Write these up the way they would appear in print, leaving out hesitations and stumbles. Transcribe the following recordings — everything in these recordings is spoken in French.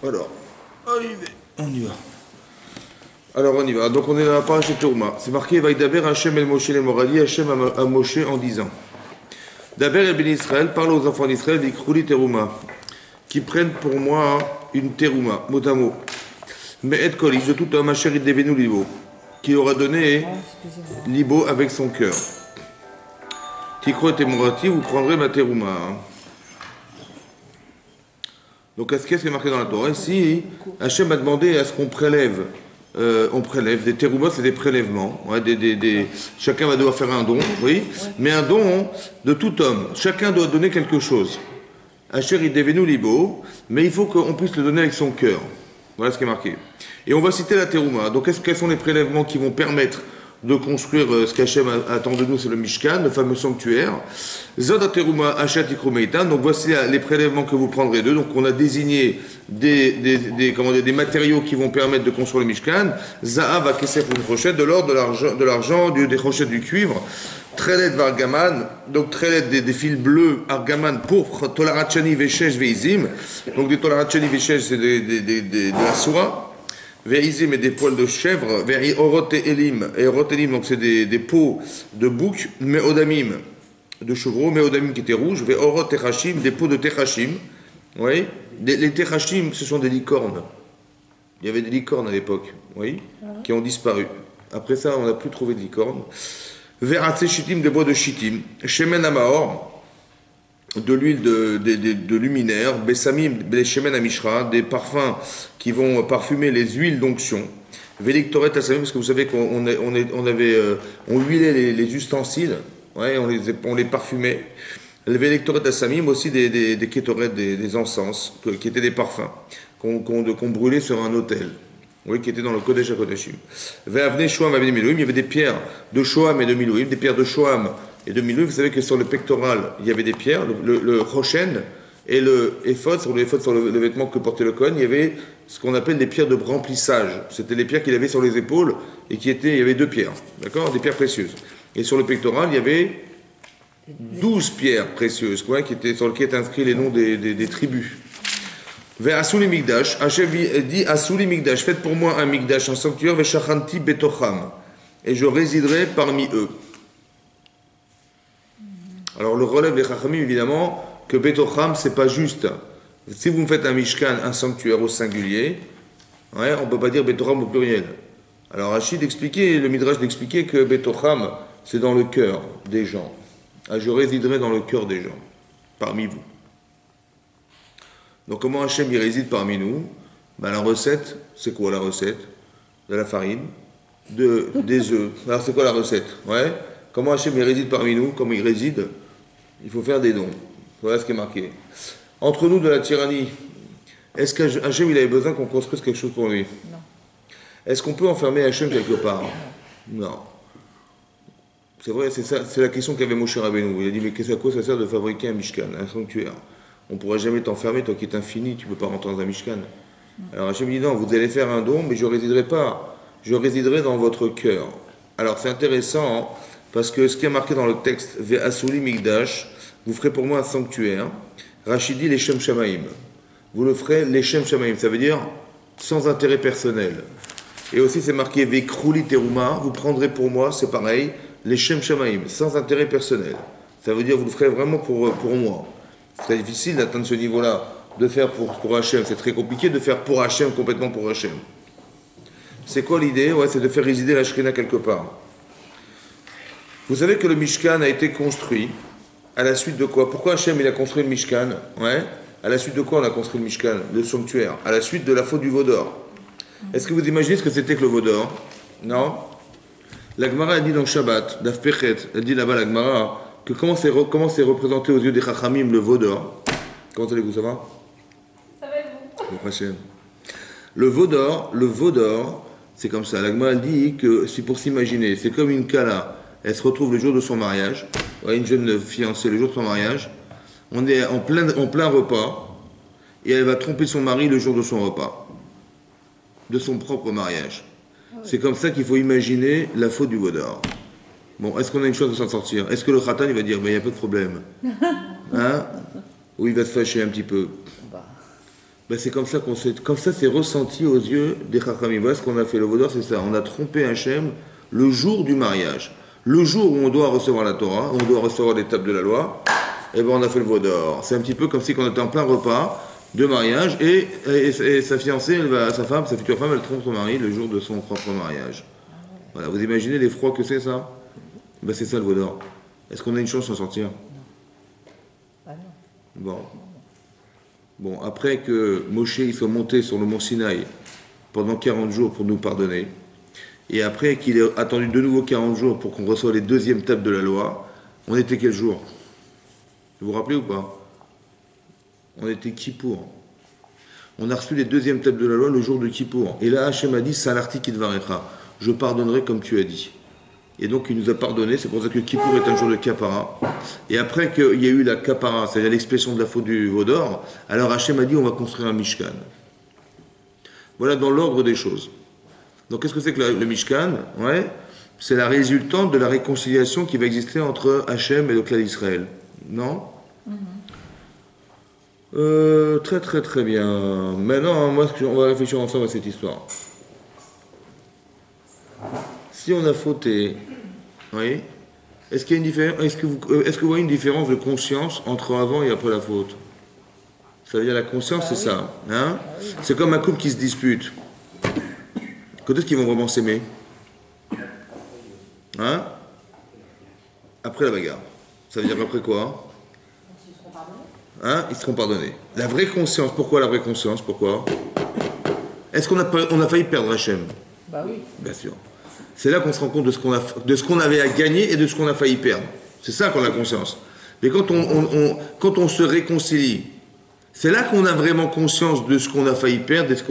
Alors, on y va. Alors on y va. Donc on est dans la paracha Terouma. C'est marqué Vaïdaber Hachem el Moshe le Morali, Hachem à Moshe en disant Daber et Ben Israël, parle aux enfants d'Israël, Vikrouli Terouma, qui prennent pour moi une Terouma, mot à mot. Mais et Kolish, de tout homme, Hachem devenu Libo, qui aura donné Libo avec son cœur. Tikro et Temorati, vous prendrez ma Terouma. Donc, qu'est-ce qui est marqué dans la Torah? Ici, Hachem a demandé à ce qu'on prélève. On prélève des teroumot, c'est des prélèvements. Ouais, chacun va devoir faire un don, oui, mais un don de tout homme. Chacun doit donner quelque chose. Asher il devenu libo, mais il faut qu'on puisse le donner avec son cœur. Voilà ce qui est marqué. Et on va citer la terouma. Donc, quels sont les prélèvements qui vont permettre de construire ce qu'Hachem attend de nous, c'est le Mishkan, le fameux sanctuaire. Zod terouma achat ikroumeitan. Donc voici les prélèvements que vous prendrez d'eux. Donc on a désigné des matériaux qui vont permettre de construire le Mishkan. Zahav akesef une rochette, de l'or, de l'argent, des rochettes du cuivre. Trelet vargaman, donc trelet des fils bleus, argaman pourpre, tolarachani veshesh veizim. Donc des tolarachani veshesh, c'est de la soie. Verizim et des poils de chèvre, veri orot et elim, donc c'est des peaux de bouc, meodamim, de chevreau, meodamim qui étaient rouges, ve orot techachim, des peaux de techachim, oui, les techachim ce sont des licornes, il y avait des licornes à l'époque, oui, qui ont disparu, après ça on n'a plus trouvé de licornes, veratse shitim, des bois de shitim, shemen amaor, de l'huile de luminaire, bessamim, beshemen amishra, des parfums qui vont parfumer les huiles d'onction, vélictoret asamim, parce que vous savez qu'on huilait les ustensiles, ouais, on les parfumait, le vélictoret asamim, aussi des kétorets, des encens, qui étaient des parfums, qu'on brûlait sur un autel, oui, qui étaient dans le Kodesh HaKodeshim. Ve'avnei shoam avnei milouim, il y avait des pierres de shoam et de milouim, des pierres de shoam et de milouim. Vous savez que sur le pectoral, il y avait des pierres, le rochen et le éphod, sur le vêtement que portait le Kohen, il y avait ce qu'on appelle des pierres de remplissage. C'était les pierres qu'il avait sur les épaules et il y avait 2 pierres, d'accord, des pierres précieuses. Et sur le pectoral, il y avait 12 pierres précieuses, quoi, sur lesquelles étaient inscrits les noms des tribus. Vers Asuli Migdash, Hachem dit Asuli Migdash, faites pour moi un Migdash, un sanctuaire, Veshachanti Betocham, et je résiderai parmi eux. Alors le relève des Chachamim, évidemment, que Betocham, c'est pas juste. Si vous me faites un Mishkan, un sanctuaire au singulier, ouais, on ne peut pas dire Betocham au pluriel. Alors Rachid expliquait, le Midrash d'expliquer que Betocham, c'est dans le cœur des gens. Ah, je résiderai dans le cœur des gens, parmi vous. Donc comment Hachem il réside parmi nous? Ben, la recette, c'est quoi la recette? De la farine, des œufs. Alors c'est quoi la recette? Ouais. Comment Hachem il réside parmi nous? Comment il réside? Il faut faire des dons. Voilà ce qui est marqué. Entre nous de la tyrannie, est-ce qu'Hachem il avait besoin qu'on construise quelque chose pour lui? Non. Est-ce qu'on peut enfermer Hachem quelque part? Non. C'est vrai, c'est la question qu'avait Moshe Rabbeinu. Il a dit, mais à quoi ça sert de fabriquer un Mishkan, un sanctuaire? On ne pourra jamais t'enfermer, toi qui es infini, tu ne peux pas rentrer dans un Mishkan. Alors Hachem dit non, vous allez faire un don, mais je ne résiderai pas. Je résiderai dans votre cœur. Alors c'est intéressant, hein, parce que ce qui est marqué dans le texte, Ve'asuli Migdash, vous ferez pour moi un sanctuaire. Rachid dit les Shem Shamaim. Vous le ferez les Shem Shamaim, ça veut dire sans intérêt personnel. Et aussi c'est marqué Ve'krouli Teruma, vous prendrez pour moi, c'est pareil, les Shem Shamaim, sans intérêt personnel. Ça veut dire vous le ferez vraiment pour moi. C'est très difficile d'atteindre ce niveau-là, de faire pour Hachem. C'est très compliqué de faire pour Hachem, complètement pour Hachem. C'est quoi l'idée? Ouais, c'est de faire résider la Shrina quelque part. Vous savez que le Mishkan a été construit à la suite de quoi? Pourquoi Hachem il a construit le Mishkan? Ouais. À la suite de quoi on a construit le Mishkan, le sanctuaire? À la suite de la faute du veau d'or. Est-ce que vous imaginez ce que c'était que le veau d'or? Non. La Gemara a dit dans Shabbat, Daf Pechet, elle dit là-bas la Gemara, que comment c'est représenté aux yeux des Chachamim le veau d'or? Comment allez-vous, ça va? Ça va et vous? Le veau d'or, c'est comme ça. La Gemara dit que c'est pour s'imaginer, c'est comme une kala. Elle se retrouve le jour de son mariage, ouais, une jeune fiancée le jour de son mariage. On est en plein repas et elle va tromper son mari le jour de son repas, de son propre mariage. C'est comme ça qu'il faut imaginer la faute du veau d'or. Bon, est-ce qu'on a une chance de s'en sortir? Est-ce que le khatan, il va dire, il n'y a pas de problème? Hein? Ou il va se fâcher un petit peu? Ben c'est comme ça comme ça c'est ressenti aux yeux des Chachamim. Voilà ce qu'on a fait. Le Vaudor, c'est ça. On a trompé Hachem le jour du mariage. Le jour où on doit recevoir la Torah, où on doit recevoir l'étape de la loi, et ben on a fait le Vaudor. C'est un petit peu comme si on était en plein repas de mariage et sa fiancée, sa femme, sa future femme, elle trompe son mari le jour de son propre mariage. Voilà, vous imaginez l'effroi que c'est ça? Ben c'est ça le Vaudor. Est-ce qu'on a une chance d'en sortir? Bon. Bon, après que Moshe il soit monté sur le mont Sinaï pendant 40 jours pour nous pardonner, et après qu'il ait attendu de nouveau 40 jours pour qu'on reçoive les deuxièmes tables de la loi, on était quel jour? Vous vous rappelez ou pas? On était Kippour. On a reçu les deuxièmes tables de la loi le jour de Kippour. Et là, Hachem a dit, Salarti Kidvarecha, je pardonnerai comme tu as dit. Et donc il nous a pardonné, c'est pour ça que Kippour est un jour de Kapara. Et après qu'il y a eu la Kapara, c'est-à-dire l'expression de la faute du Vaudor, alors Hachem a dit on va construire un Mishkan. Voilà dans l'ordre des choses. Donc qu'est-ce que c'est que le Mishkan? Ouais, c'est la résultante de la réconciliation qui va exister entre Hachem et le clan d'Israël. Non? Très très très bien. Maintenant, moi, on va réfléchir ensemble à cette histoire. Si on a fauté, oui, est-ce qu'il y a une différence, est-ce que vous voyez une différence de conscience entre avant et après la faute? Ça veut dire la conscience, c'est ça. Hein? C'est comme un couple qui se dispute. Quand est-ce qu'ils vont vraiment s'aimer? Hein? Après la bagarre. Ça veut dire après quoi? Hein? Ils seront pardonnés. La vraie conscience, pourquoi la vraie conscience? Pourquoi? Est-ce qu'on a failli perdre Hachem? Bah oui. Bien sûr. C'est là qu'on se rend compte de ce qu'on avait à gagner et de ce qu'on a failli perdre. C'est ça qu'on a conscience. Mais quand on se réconcilie, c'est là qu'on a vraiment conscience de ce qu'on a failli perdre et ce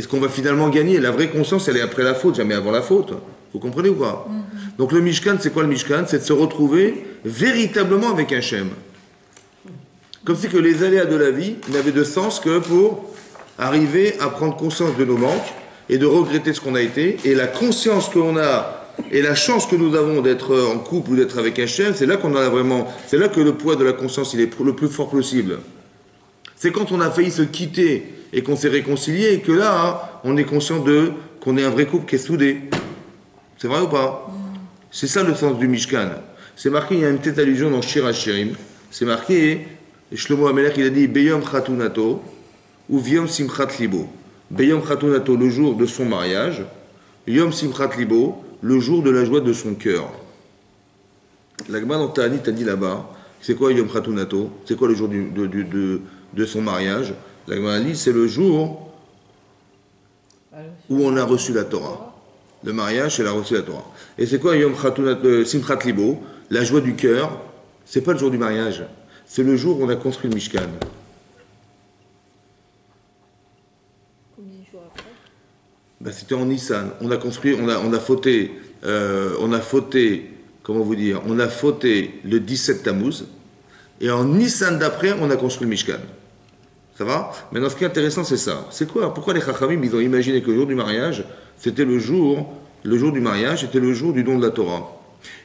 qu'on va finalement gagner. La vraie conscience, elle est après la faute, jamais avant la faute. Vous comprenez ou pas? Donc le Mishkan, c'est quoi le Mishkan? C'est de se retrouver véritablement avec Hachem. Comme si que les aléas de la vie n'avaient de sens que pour arriver à prendre conscience de nos manques et de regretter ce qu'on a été, et la conscience qu'on a, et la chance que nous avons d'être en couple ou d'être avec Hachem, c'est là qu'on a vraiment, c'est là que le poids de la conscience, il est le plus fort possible. C'est quand on a failli se quitter, et qu'on s'est réconcilié, et que là, hein, on est conscient qu'on est un vrai couple qui est soudé. C'est vrai ou pas? C'est ça le sens du Mishkan. C'est marqué, il y a une petite allusion dans Shir HaShirim, c'est marqué, Shlomo HaMelech, il a dit, Beyom Chatunato, ou Viom Simchat Libo. Beyom Chatunato, le jour de son mariage, Yom Simchat Libo, le jour de la joie de son cœur. La Gemara dans Ta'anit a dit là-bas, c'est quoi Yom Chatunato? C'est quoi le jour de son mariage? La Gemara dit, c'est le jour où on a reçu la Torah. Le mariage, c'est la reçu la Torah. Et c'est quoi Yom Chatunato, Simchat Libo? La joie du cœur, c'est pas le jour du mariage, c'est le jour où on a construit le Mishkan. Ben, c'était en Nissan. On a construit, on a fauté, comment vous dire, on a fauté le 17 Tammuz, et en Nissan d'après, on a construit le Mishkan. Ça va? Maintenant, ce qui est intéressant, c'est ça. C'est quoi? Pourquoi les Chachamim, ils ont imaginé que le jour du mariage, c'était le jour du mariage, c'était le jour du don de la Torah?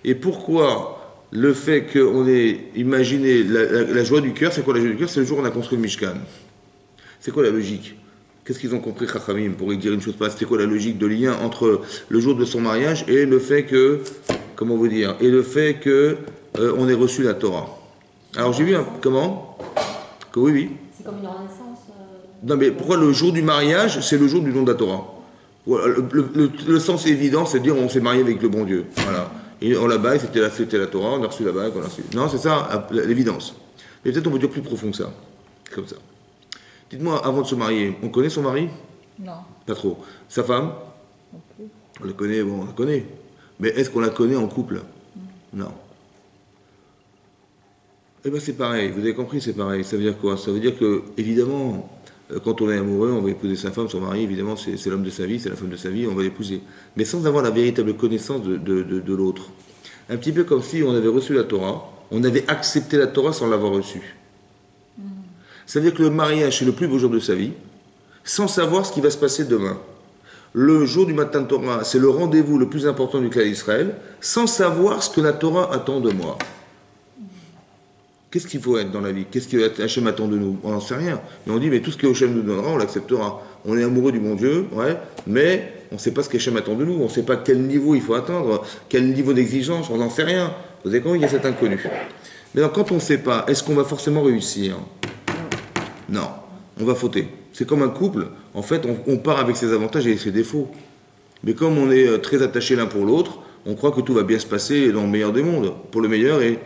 Et pourquoi le fait qu'on ait imaginé la joie du cœur, c'est quoi la joie du cœur? C'est le jour où on a construit le Mishkan. C'est quoi la logique? Qu'est-ce qu'ils ont compris, Chachamim, pour y dire une chose pareille? C'était quoi la logique de lien entre le jour de son mariage et le fait que, comment vous dire, et le fait que on ait reçu la Torah? Alors j'ai vu, comment? Que oui. C'est comme une renaissance. Non mais pourquoi le jour du mariage, c'est le jour du don de la Torah? Le sens évident, c'est de dire on s'est marié avec le bon Dieu. Voilà. Et on la bague, c'était la Torah, on a reçu la bague, on a reçu. Non, c'est ça, l'évidence. Mais peut-être on peut dire plus profond que ça. Comme ça. Dites-moi, avant de se marier, on connaît son mari? Non. Pas trop. Sa femme? Non plus. On la connaît, bon, on la connaît. Mais est-ce qu'on la connaît en couple? Non. Eh bien, c'est pareil. Vous avez compris, c'est pareil. Ça veut dire quoi? Ça veut dire que, évidemment, quand on est amoureux, on va épouser sa femme, son mari, évidemment, c'est l'homme de sa vie, c'est la femme de sa vie, on va l'épouser. Mais sans avoir la véritable connaissance de l'autre. Un petit peu comme si on avait reçu la Torah, on avait accepté la Torah sans l'avoir reçue. Ça veut dire que le mariage, c'est le plus beau jour de sa vie, sans savoir ce qui va se passer demain. Le jour du matin de Torah, c'est le rendez-vous le plus important du clan d'Israël, sans savoir ce que la Torah attend de moi. Qu'est-ce qu'il faut être dans la vie? Qu'est-ce que Hachem attend de nous? On n'en sait rien. Mais on dit, mais tout ce que Hachem nous donnera, on l'acceptera. On est amoureux du bon Dieu, ouais, mais on ne sait pas ce qu'Hachem attend de nous. On ne sait pas quel niveau il faut atteindre, quel niveau d'exigence, on n'en sait rien. Vous avez compris, il y a cet inconnu. Mais alors, quand on ne sait pas, est-ce qu'on va forcément réussir? Non, on va fauter. C'est comme un couple, en fait, on part avec ses avantages et ses défauts. Mais comme on est très attachés l'un pour l'autre, on croit que tout va bien se passer dans le meilleur des mondes, pour le meilleur et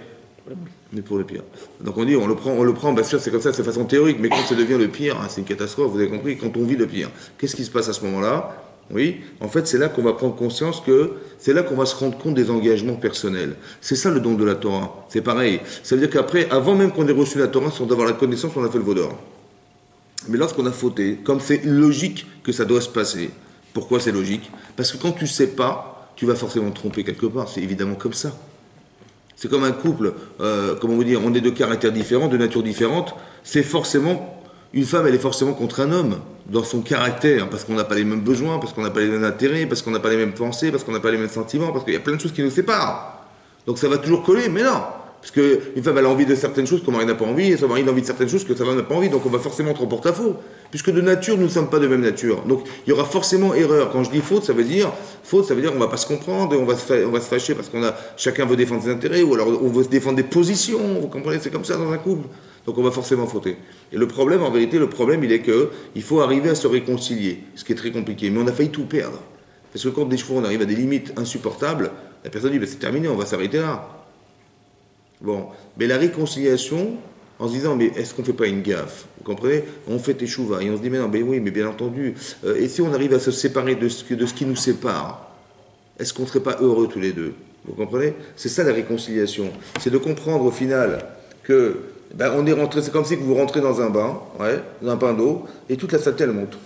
pour le pire. Donc on dit, on le prend, bien sûr c'est comme ça, c'est de façon théorique, mais quand ça devient le pire, c'est une catastrophe, vous avez compris, quand on vit le pire. Qu'est-ce qui se passe à ce moment-là? Oui, en fait c'est là qu'on va prendre conscience que, c'est là qu'on va se rendre compte des engagements personnels. C'est ça le don de la Torah, c'est pareil. Ça veut dire qu'après, avant même qu'on ait reçu la Torah, sans avoir la connaissance, on a fait le vaudor. Mais lorsqu'on a fauté, comme c'est logique que ça doit se passer, pourquoi c'est logique? Parce que quand tu ne sais pas, tu vas forcément te tromper quelque part, c'est évidemment comme ça. C'est comme un couple, comment vous dire, on est de caractères différents, de natures différentes, c'est forcément, une femme elle est forcément contre un homme, dans son caractère, parce qu'on n'a pas les mêmes besoins, parce qu'on n'a pas les mêmes intérêts, parce qu'on n'a pas les mêmes pensées, parce qu'on n'a pas les mêmes sentiments, parce qu'il y a plein de choses qui nous séparent. Donc ça va toujours coller, mais non. Parce qu'une femme elle a envie de certaines choses que son mari n'a pas envie, et son mari a envie de certaines choses que sa femme n'a pas envie, donc on va forcément être en porte-à-faux. Puisque de nature, nous ne sommes pas de même nature. Donc il y aura forcément erreur. Quand je dis faute, ça veut dire qu'on ne va pas se comprendre, on va se fâcher parce chacun veut défendre ses intérêts, ou alors on veut se défendre des positions, vous comprenez, c'est comme ça dans un couple. Donc on va forcément fauter. Et le problème, en vérité, il est qu'il faut arriver à se réconcilier, ce qui est très compliqué. Mais on a failli tout perdre. Parce que quand des fois on arrive à des limites insupportables, la personne dit, c'est terminé, on va s'arrêter là. Bon, mais la réconciliation, en se disant, mais est-ce qu'on ne fait pas une gaffe? Vous comprenez? On fait échouva, et on se dit, mais non, mais oui, mais bien entendu, et si on arrive à se séparer de ce qui nous sépare, est-ce qu'on ne serait pas heureux tous les deux? Vous comprenez? C'est ça la réconciliation. C'est de comprendre au final que, on est rentré, c'est comme si vous rentrez dans un bain, ouais, dans un bain d'eau, et toute la saleté, elle monte.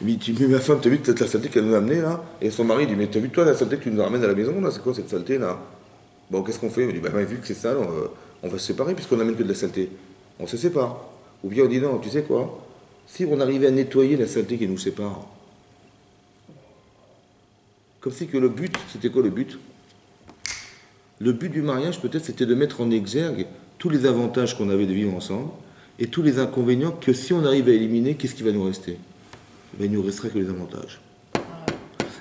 Mais ma femme, t'as vu toute la saleté qu'elle nous a amenée là? Et son mari dit, mais t'as vu toi la saleté que tu nous ramènes à la maison là? C'est quoi cette saleté là? Bon, qu'est-ce qu'on fait? On dit, vu que c'est sale, on va se séparer puisqu'on n'amène que de la saleté. On se sépare. Ou bien on dit, non, tu sais quoi? Si on arrivait à nettoyer la saleté qui nous sépare, comme si que le but, c'était quoi le but? Le but du mariage, peut-être, c'était de mettre en exergue tous les avantages qu'on avait de vivre ensemble et tous les inconvénients que si on arrive à éliminer, qu'est-ce qui va nous rester? Il ne nous resterait que les avantages.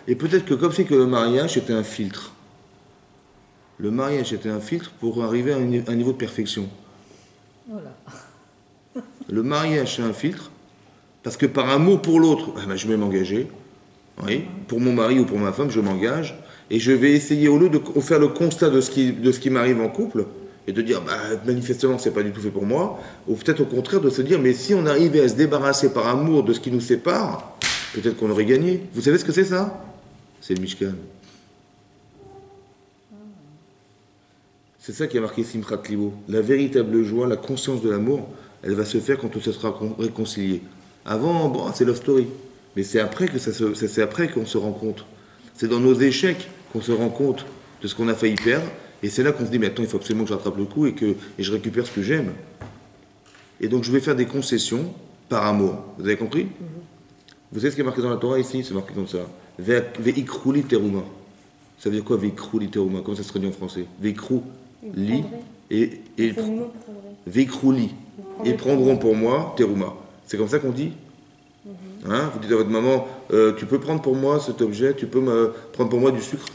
Et peut-être que comme c'est que le mariage était un filtre. Le mariage était un filtre pour arriver à un niveau de perfection. Voilà. Le mariage, c'est un filtre, parce que par amour pour l'autre, je vais m'engager. Oui, pour mon mari ou pour ma femme, je m'engage, et je vais essayer, au lieu de faire le constat de ce qui m'arrive en couple, et de dire, manifestement, c'est pas du tout fait pour moi, ou peut-être au contraire de se dire, mais si on arrivait à se débarrasser par amour de ce qui nous sépare, peut-être qu'on aurait gagné. Vous savez ce que c'est ça? C'est le Mishkan. C'est ça qui a marqué Simchat Libo. La véritable joie, la conscience de l'amour, elle va se faire quand on se sera réconcilié. Avant, c'est love story. Mais c'est après qu'on se rend compte. C'est dans nos échecs qu'on se rend compte de ce qu'on a failli perdre. Et c'est là qu'on se dit, mais attends, il faut absolument que je rattrape le coup et je récupère ce que j'aime. Et donc je vais faire des concessions par amour. Vous avez compris? Vous savez ce qui est marqué dans la Torah ici? C'est marqué comme ça. Ve'ikruli teruma. Ça veut dire quoi, ve'ikruli teruma? Comment ça se traduit en français? Ve'ikrou. Li et Veikrouli. Ils prendront pour moi Teruma. C'est comme ça qu'on dit? Hein? Vous dites à votre maman, tu peux prendre pour moi cet objet, tu peux me prendre pour moi du sucre?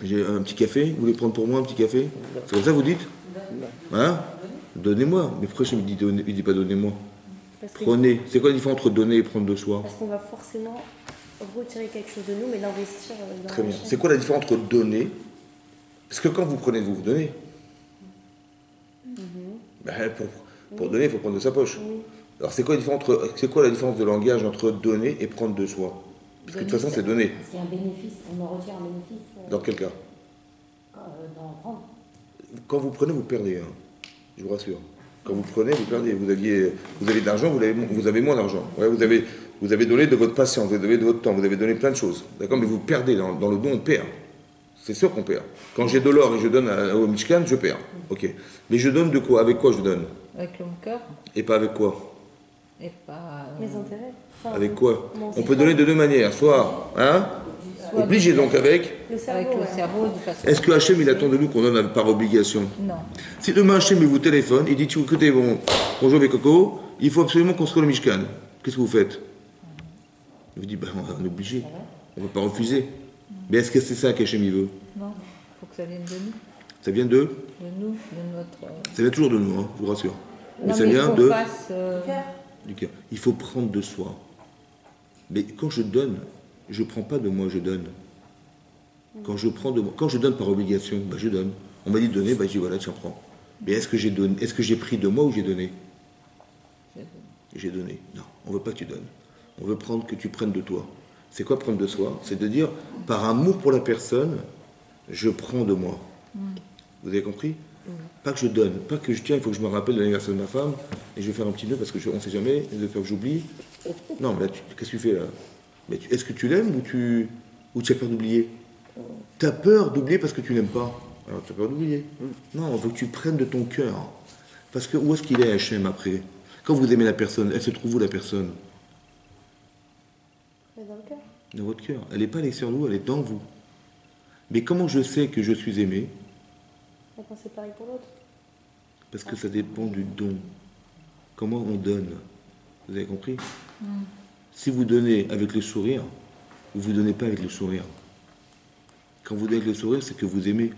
J'ai un petit café, vous voulez prendre pour moi un petit café? C'est comme ça que vous dites? Hein? Donnez-moi. Mais pourquoi je me dis pas donnez-moi? Prenez. C'est quoi la différence entre donner et prendre de soi? Parce qu'on va forcément retirer quelque chose de nous, mais l'investir dans Très bien. C'est quoi la différence entre donner? Parce que quand vous prenez, vous donnez. Pour donner, il faut prendre de sa poche. Oui. Alors c'est quoi la différence de langage entre donner et prendre de soi? Parce que de toute façon, c'est donner. Parce qu'il y a un bénéfice, on en retire un bénéfice. Dans quel cas? Dans prendre. Quand vous prenez, vous perdez. Hein. Je vous rassure. Quand vous prenez, vous perdez. Vous avez de l'argent, vous avez moins d'argent. Ouais, vous avez donné de votre patience, vous avez donné de votre temps, vous avez donné plein de choses. D'accord? Mais vous perdez. Dans le don, on perd. C'est sûr qu'on perd. Quand j'ai de l'or et je donne au Mishkan, je perds. Ok. Mais je donne de quoi? Avec quoi je donne? Avec mon cœur. Et pas avec quoi? Et pas... Mes intérêts. Avec quoi? On peut donner de deux manières. Soit Obligé donc avec. Le cerveau, Avec le ouais. cerveau, de façon... Est-ce que Hachem, il attend de nous qu'on donne par obligation? Non. Si demain Hachem, il vous téléphone, il dit, écoutez, bonjour mes cocos, il faut absolument construire le Mishkan. Qu'est-ce que vous faites? Il vous dit, on est obligé, on ne peut pas refuser. Mais est-ce que c'est ça qu'Hachem, il veut? Non, il faut que ça vienne de nous. Ça vient de De nous, de notre... Ça vient toujours de nous, hein, je vous rassure. Mais Non, ça mais il vient faut de... qu'on fasse, du cœur. Il faut prendre de soi. Mais quand je donne, je ne prends pas de moi, je donne. Quand je prends de moi, quand je donne par obligation, je donne. On m'a dit de donner, je dis voilà, tiens, prends. Mais est-ce que j'ai donné, est-ce que j'ai pris de moi ou j'ai donné? J'ai donné. Non, on ne veut pas que tu donnes. On veut prendre que tu prennes de toi. C'est quoi prendre de soi? C'est de dire, par amour pour la personne, je prends de moi. Vous avez compris? Pas que je donne, pas que je tiens, il faut que je me rappelle de l'anniversaire de ma femme, et je vais faire un petit nœud parce qu'on ne sait jamais, de peur que j'oublie. Non, mais là, qu'est-ce que tu fais là? Est-ce que tu l'aimes ou tu as peur d'oublier? Tu as peur d'oublier parce que tu l'aimes pas. Alors tu as peur d'oublier. Non, on veut que tu prennes de ton cœur. Parce que où est-ce qu'il est Hachem après? Quand vous aimez la personne, elle se trouve où la personne? Elle est dans le cœur. Dans votre cœur. Elle n'est pas à l'extérieur de vous, elle est dans vous. Mais comment je sais que je suis aimé? Et quand c'est pareil pour l'autre. Parce que ça dépend du don. Comment on donne. Vous avez compris? Si vous donnez avec le sourire, vous ne donnez pas avec le sourire. Quand vous donnez avec le sourire, c'est que vous aimez.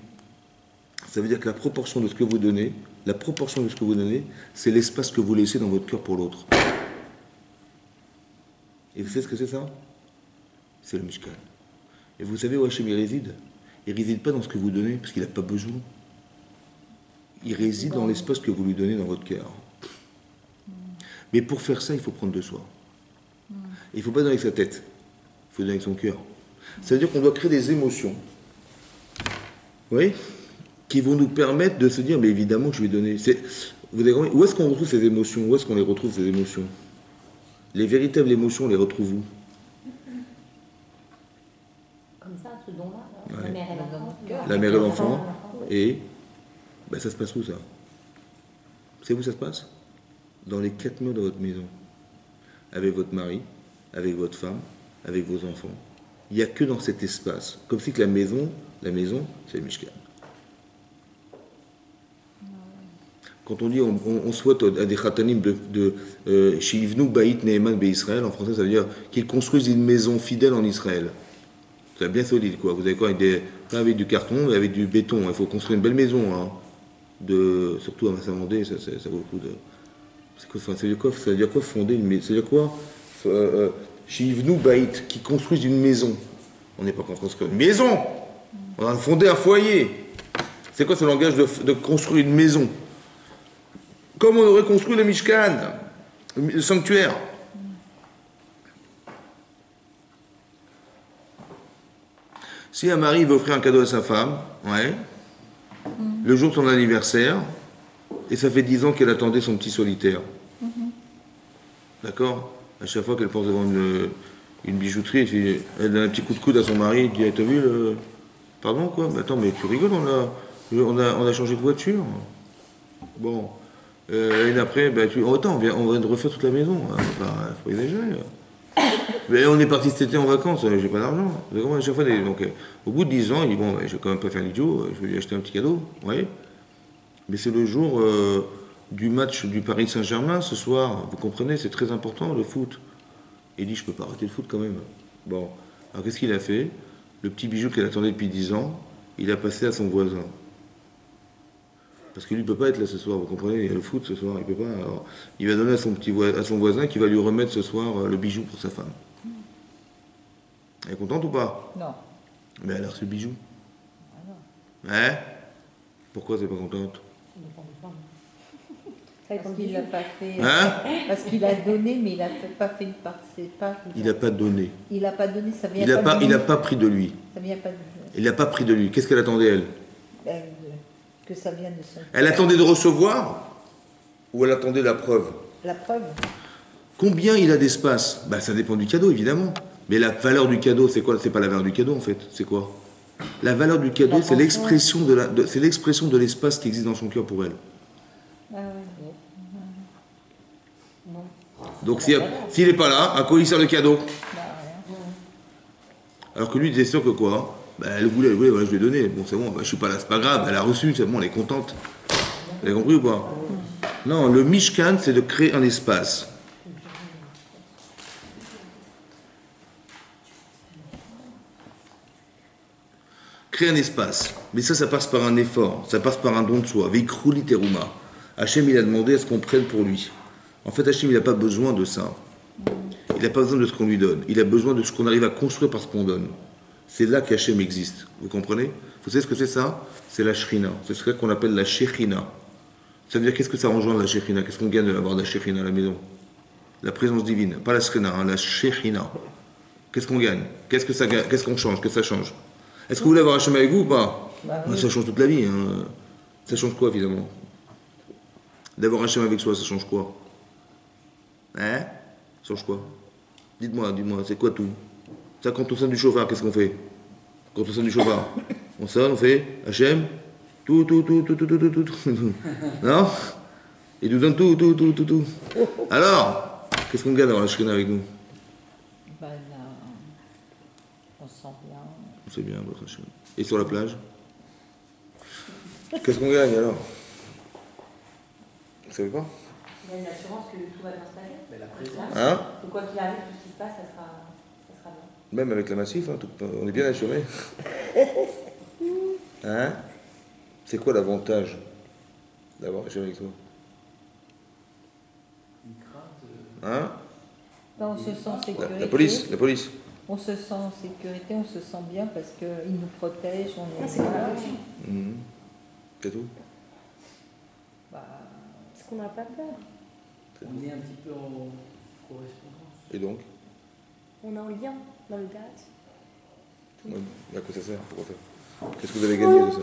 Ça veut dire que la proportion de ce que vous donnez, c'est l'espace que vous laissez dans votre cœur pour l'autre. Et vous savez ce que c'est ça? C'est le Mishkan. Et vous savez où Hachem il réside? Il ne réside pas dans ce que vous donnez, parce qu'il n'a pas besoin. Il réside dans l'espace que vous lui donnez dans votre cœur. Mais pour faire ça, il faut prendre de soi. Il ne faut pas donner avec sa tête. Il faut donner avec son cœur. Ça veut dire qu'on doit créer des émotions. Oui, qui vont nous permettre de se dire, mais évidemment, je vais donner. Vous avez compris? Où est-ce qu'on retrouve ces émotions? Où est-ce qu'on les retrouve, ces émotions? Les véritables émotions, on les retrouve où? Comme ça, ce don-là, Ouais. la mère et l'enfant. La mère et l'enfant. Et ça se passe où ça? C'est où ça se passe? Dans les 4 murs de votre maison. Avec votre mari, avec votre femme, avec vos enfants. Il n'y a que dans cet espace. Comme si que la maison, c'est le Mishkan. Quand on dit, on souhaite à des khatanim de Shivnu Ba'it Ne'eman Be'Israël, en français ça veut dire qu'ils construisent une maison fidèle en Israël. C'est bien solide quoi. Vous avez quoi? Pas avec du carton, mais avec du béton. Il faut construire une belle maison. Hein. Surtout à Massamandé, ça vaut le coup de... Ça veut dire quoi? Ça veut dire quoi fonder une maison? Ça veut dire quoi? Shivnu Ba'it, qui construisent une maison. On n'est pas qu'en construire une maison. On a fondé un foyer. C'est quoi ce langage de construire une maison? Comme on aurait construit le Mishkan, le sanctuaire. Si un mari veut offrir un cadeau à sa femme, ouais, le jour de son anniversaire, et ça fait 10 ans qu'elle attendait son petit solitaire. D'accord? À chaque fois qu'elle passe devant une bijouterie, elle donne un petit coup de coude à son mari, elle dit hey, t'as vu le... Pardon quoi? Mais attends, mais tu rigoles, on a changé de voiture. Bon. Et après, attends, on va refaire toute la maison. Faut exagérer. Mais on est parti cet été en vacances, j'ai pas d'argent. À chaque fois, donc, au bout de 10 ans, il dit bon, je vais quand même pas faire l'idiot, je vais lui acheter un petit cadeau. Ouais. Mais c'est le jour du match du Paris Saint-Germain ce soir. Vous comprenez, c'est très important le foot. Il dit je peux pas arrêter le foot quand même. Bon. Alors qu'est-ce qu'il a fait? Le petit bijou qu'elle attendait depuis 10 ans, il a passé à son voisin. Parce que lui ne peut pas être là ce soir, vous comprenez, il y a le foot ce soir, il peut pas. Alors, il va donner à son voisin qui va lui remettre ce soir le bijou pour sa femme. Elle est contente ou pas? Non. Mais elle a reçu le bijou. Hein? Pourquoi elle n'est pas contente? Parce qu'il l'a pas fait. Hein? Parce qu'il a donné, mais il n'a pas fait une part. Il n'a pas donné. Il n'a pas donné, ça vient Il n'a pas pris de lui. Ça vient pas de... Il n'a pas pris de lui. Qu'est-ce qu'elle attendait, elle? Que ça vienne de son... Elle attendait de recevoir ou elle attendait la preuve? La preuve. Combien il a d'espace? Ça dépend du cadeau, évidemment. Mais la valeur du cadeau, c'est quoi? C'est pas la valeur du cadeau, en fait. C'est quoi? La valeur du cadeau, c'est l'expression de l'espace qui existe dans son cœur pour elle. Ah ouais. Donc, s'il n'est pas là, à quoi il sert le cadeau? Alors que lui, il était sûr que quoi? Bah, elle voulait, voilà, je lui ai donné. Bon, c'est bon, bah, je suis pas là, c'est pas grave, elle a reçu, c'est bon, elle est contente. Vous avez compris ou pas? Non, le Mishkan, c'est de créer un espace. Créer un espace. Mais ça passe par un effort, ça passe par un don de soi. Vikrouli teruma. Hachem, il a demandé à ce qu'on prenne pour lui. En fait, Hachem, il n'a pas besoin de ça. Il n'a pas besoin de ce qu'on lui donne. Il a besoin de ce qu'on arrive à construire par ce qu'on donne. C'est là qu'Hachem existe. Vous comprenez? Vous savez ce que c'est ça? C'est la Shrina. C'est ce qu'on appelle la Shekhinah. Ça veut dire qu'est-ce que ça rejoint la Shekhinah? Qu'est-ce qu'on gagne de l'avoir de la Shekhinah à la maison? La présence divine. Pas la Shrina, hein, la Shekhinah. Qu'est-ce qu'on gagne? Qu'est-ce qu'on change? Qu'est-ce que ça change? Est-ce que vous voulez avoir Hachem avec vous ou pas? Bah oui. Ça change toute la vie. Hein. Ça change quoi finalement? D'avoir Hachem avec soi, ça change quoi? Hein? Ça change quoi? Dites-moi, c'est quoi tout? Ça, quand on sonne du chauffard, qu'est-ce qu'on fait? Quand on sonne du chauffard, on sonne, on fait Hachem, tout. Non? Il nous donne tout. Alors, qu'est-ce qu'on gagne d'avoir la Shekhinah avec nous? Bah là, on se sent bien. On sait bien, votre Hachem. Et sur la plage? Qu'est-ce qu'on gagne alors? Vous savez pas? Il y a une assurance que tout va bien se passer. Mais la présence. Hein? Que quoi qu'il arrive, tout ce qui se passe, ça sera bien. Même avec la Massif, hein, on est bien assuré. Hein? C'est quoi l'avantage d'avoir Hachem avec toi? Une crainte. Hein? Bah, on se sent en sécurité. La police. On se sent en sécurité, on se sent bien parce qu'ils nous protègent. On est c'est là. Mhm. C'est tout? Bah, Parce qu'on n'a pas peur. On est un petit peu en correspondance. Et donc? On est en lien dans le gaz. Ouais. À quoi ça sert? Pourquoi faire? Qu'est-ce que vous avez gagné de ça?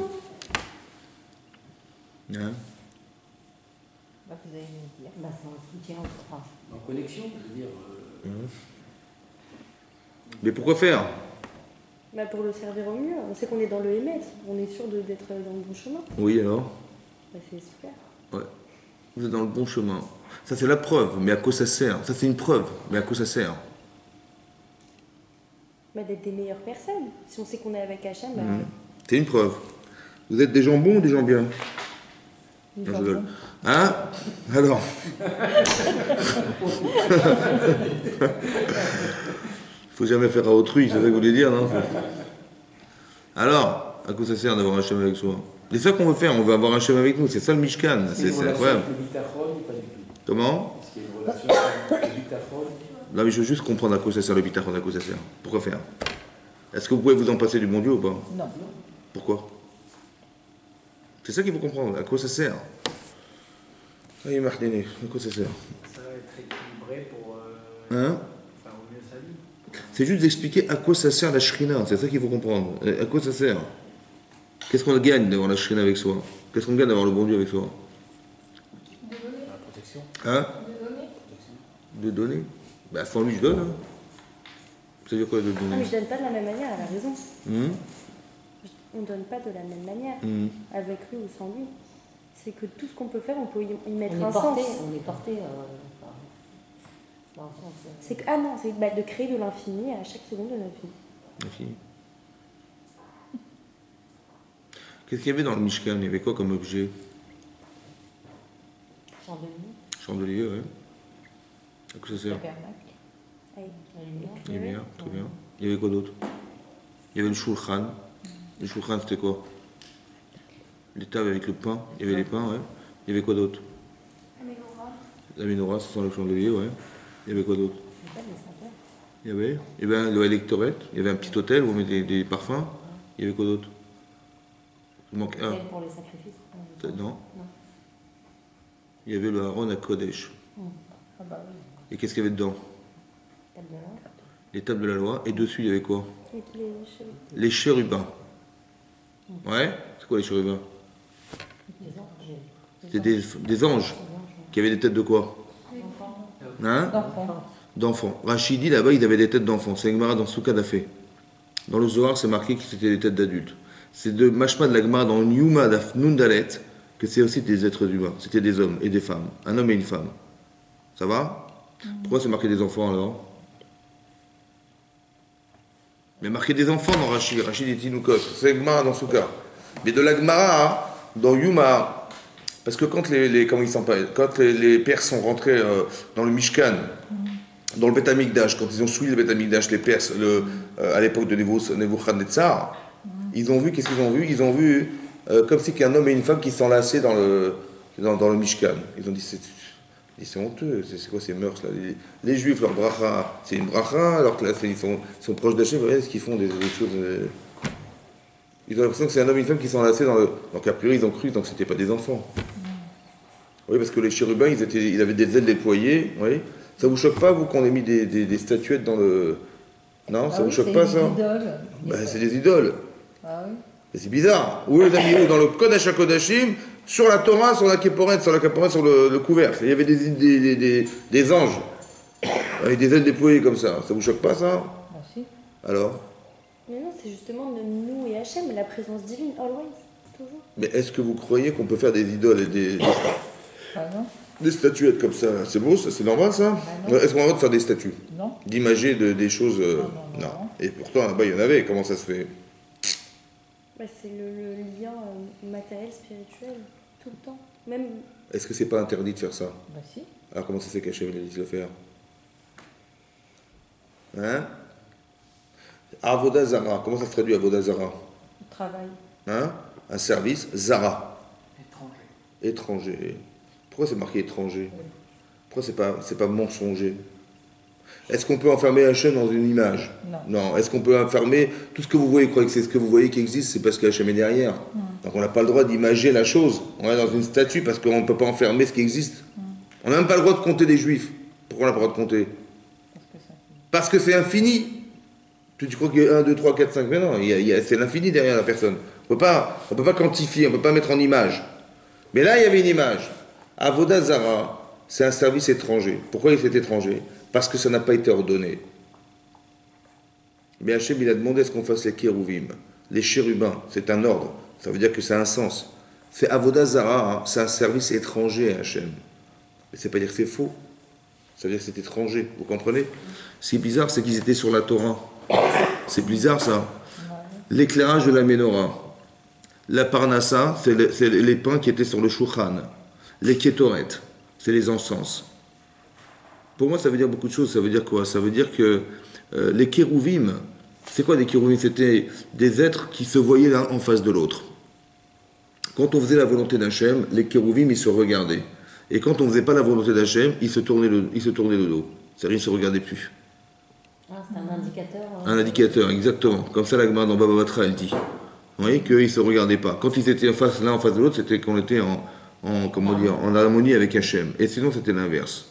Hein? bah, vous allez me dire. Bah, c'est un soutien enfin, En connexion, je veux dire. Mais pourquoi faire? Bah, pour le servir au mieux. On sait qu'on est dans le Hémet. On est sûr d'être dans le bon chemin. Oui, alors? Bah, c'est super. Ouais. Vous êtes dans le bon chemin. Ça, c'est la preuve, mais à quoi ça sert? Ça, c'est une preuve, mais à quoi ça sert? Bah, d'être des meilleures personnes. Si on sait qu'on est avec Hachem, bah, C'est une preuve. Vous êtes des gens bons ou des gens bien? Ils Non, en je rigole. font. Hein? Alors? Faut jamais faire à autrui, c'est ça que vous voulez dire, non? Alors, à quoi ça sert d'avoir un Hachem avec soi? C'est ça qu'on veut faire, on veut avoir un Hachem avec nous, c'est ça le Mishkan, c'est incroyable. Le bitachon ou pas du tout? Comment? Est-ce qu'il y a une relation avec le bitachon? Non, mais je veux juste comprendre à quoi ça sert le bitachon, à quoi ça sert. Pourquoi faire? Est-ce que vous pouvez vous en passer du bon Dieu ou pas? Non. Pourquoi? C'est ça qu'il faut comprendre, à quoi ça sert? Allez, Martinet, à quoi ça sert? Ça va être équilibré pour Hein? faire au mieux sa vie. C'est juste d'expliquer à quoi ça sert la shrina, c'est ça qu'il faut comprendre. À quoi ça sert? Qu'est-ce qu'on gagne d'avoir la shrina avec soi? Qu'est-ce qu'on gagne d'avoir le bon Dieu avec soi? La protection. Hein? De donner? Ben, sans lui, je donne. Hein. Ça veut dire quoi de Ah, mais donner? je donne pas de la même manière, elle a raison. Hum, On donne pas de la même manière, hum. avec lui ou sans lui. C'est que tout ce qu'on peut faire, on peut y mettre on un est porté, sens. on est porté dans le sens. C'est que, ah non, c'est bah, de créer de l'infini à chaque seconde de notre vie. Merci. Qu'est-ce qu'il y avait dans le Mishkan? Il y avait quoi comme objet? Chandelier, Chandelier, ouais. À quoi ça sert? Tabernacle. Avec la lumière. Lumière, très bien. Il y avait quoi d'autre? Il y avait le shulchan. Le shulchan, c'était quoi? Les tables avec le pain. Il y avait les pains, ouais. Il y avait quoi d'autre? La menorah, ce sont le chandelier, ouais. Il y avait quoi d'autre? Il y avait le électorette. Il y avait un petit hôtel où on mettait des parfums. Il y avait quoi d'autre? Il manque un. Celle pour les sacrifices. Non. Il y avait le Haron à Kodesh. Ah bah oui. Et qu'est-ce qu'il y avait dedans? Table de l'or. Les tables de la loi. Et dessus, il y avait quoi? et tous les cheveux. Les chérubins. Ouais? C'est quoi les chérubins? Des anges. C'était des anges qui avaient des têtes de quoi? Hein? D'enfants. D'enfants. Rachid dit là-bas, ils avaient des têtes d'enfants. C'est Gemara dans Souka d'Afé. Dans le Zohar, c'est marqué que c'était des têtes d'adultes. C'est de Mashma de la Gemara dans Yuma d'Af Nundalet que c'est aussi des êtres humains. C'était des hommes et des femmes. Un homme et une femme. Ça va? Pourquoi c'est marqué des enfants alors? Il y a marqué des enfants dans Rachid. Rachid et Tinoukot. C'est Gemara dans ce cas. Mais de la Gemara, dans Yuma, parce que quand comment ils s'appellent, quand les Perses sont rentrés dans le Mishkan, dans le Beth Amikdash, quand ils ont souillé le Beth Amikdash, les Perses, à l'époque de Nebuchadnezzar, ils ont vu, qu'est-ce qu'ils ont vu? Ils ont vu comme si qu'un homme et une femme qui s'enlaçaient dans le Mishkan. Ils ont dit, c'est honteux, c'est quoi ces mœurs là? Les Juifs, leur bracha, c'est une bracha, alors que là, ils sont proches d'Hachem, vous voyez ce qu'ils font, des choses. Ils ont l'impression que c'est un homme et une femme qui s'enlaçaient dans le. Donc a priori, ils ont cru, donc c'était pas des enfants. Oui, parce que les chérubins, ils avaient des ailes déployées, oui. Ça vous choque pas, vous, qu'on ait mis des statuettes dans le. Non, ça vous choque pas, ça? C'est des idoles. Ah oui. C'est bizarre. Où les amis, dans le Kodesh HaKodashim, sur la Torah, sur la Képoret, sur le couvercle, il y avait des anges, avec des ailes déployées comme ça. Ça vous choque pas, ça? Ah si. Alors? Mais non, c'est justement de nous et Hachem, la présence divine, always, toujours. Mais est-ce que vous croyez qu'on peut faire des idoles et Ah non. des statuettes comme ça? C'est beau, ça? C'est normal, ça? non. Est-ce qu'on a le droit de faire des statues? Non. D'imager des choses? Non. Et pourtant, là-bas, il y en avait. Comment ça se fait? Bah, c'est le lien matériel, spirituel, tout le temps. Même. Est-ce que c'est pas interdit de faire ça? Bah si. Alors comment ça se fait qu'Hachem il a dit de le faire? Hein? Avodah Zara, comment ça se traduit Avodah Zara? Le travail. Hein? Un service, Zara. Étranger. Étranger. Pourquoi c'est marqué étranger? Pourquoi c'est pas mensonger? Est-ce qu'on peut enfermer Hachem dans une image? Non. Est-ce qu'on peut enfermer tout ce que vous voyez, croyez que c'est ce que vous voyez qui existe, c'est parce qu'Hachem est derrière. Donc on n'a pas le droit d'imager la chose. On est dans une statue parce qu'on ne peut pas enfermer ce qui existe. On n'a même pas le droit de compter des juifs. Pourquoi on n'a pas le droit de compter? Parce que c'est infini. Tu crois qu'il y a 1, 2, 3, 4, 5, mais non, c'est l'infini derrière la personne. On ne peut pas quantifier, on ne peut pas mettre en image. Mais là, il y avait une image. Avodah Zara, c'est un service étranger. Pourquoi il est étranger? Parce que ça n'a pas été ordonné. Mais Hachem, il a demandé à ce qu'on fasse les kérouvim, les chérubins. C'est un ordre. Ça veut dire que ça a un sens. C'est Avodah Zara, c'est un service étranger à Hachem. Mais c'est pas dire que c'est faux. Ça veut dire que c'est étranger. Vous comprenez? Ce qui est bizarre, c'est qu'ils étaient sur la Torah. C'est bizarre, ça. L'éclairage de la Ménorah. La Parnassa, c'est les pains qui étaient sur le Shulchan. Les Kétoret, c'est les encens. Pour moi, ça veut dire beaucoup de choses. Ça veut dire quoi? Ça veut dire que les kérouvim, c'est quoi des kérouvim? C'était des êtres qui se voyaient l'un en face de l'autre. Quand on faisait la volonté d'Hachem, les kérouvim, ils se regardaient. Et quand on ne faisait pas la volonté d'Hachem, ils se tournaient le dos. C'est-à-dire, ils ne se regardaient plus. Ah, c'est un indicateur. Un indicateur, exactement. Comme ça, la Gemara dans Baba Batra, elle dit. Vous voyez qu'ils ne se regardaient pas. Quand ils étaient l'un en face de l'autre, c'était qu'on était en harmonie avec Hachem. Et sinon, c'était l'inverse.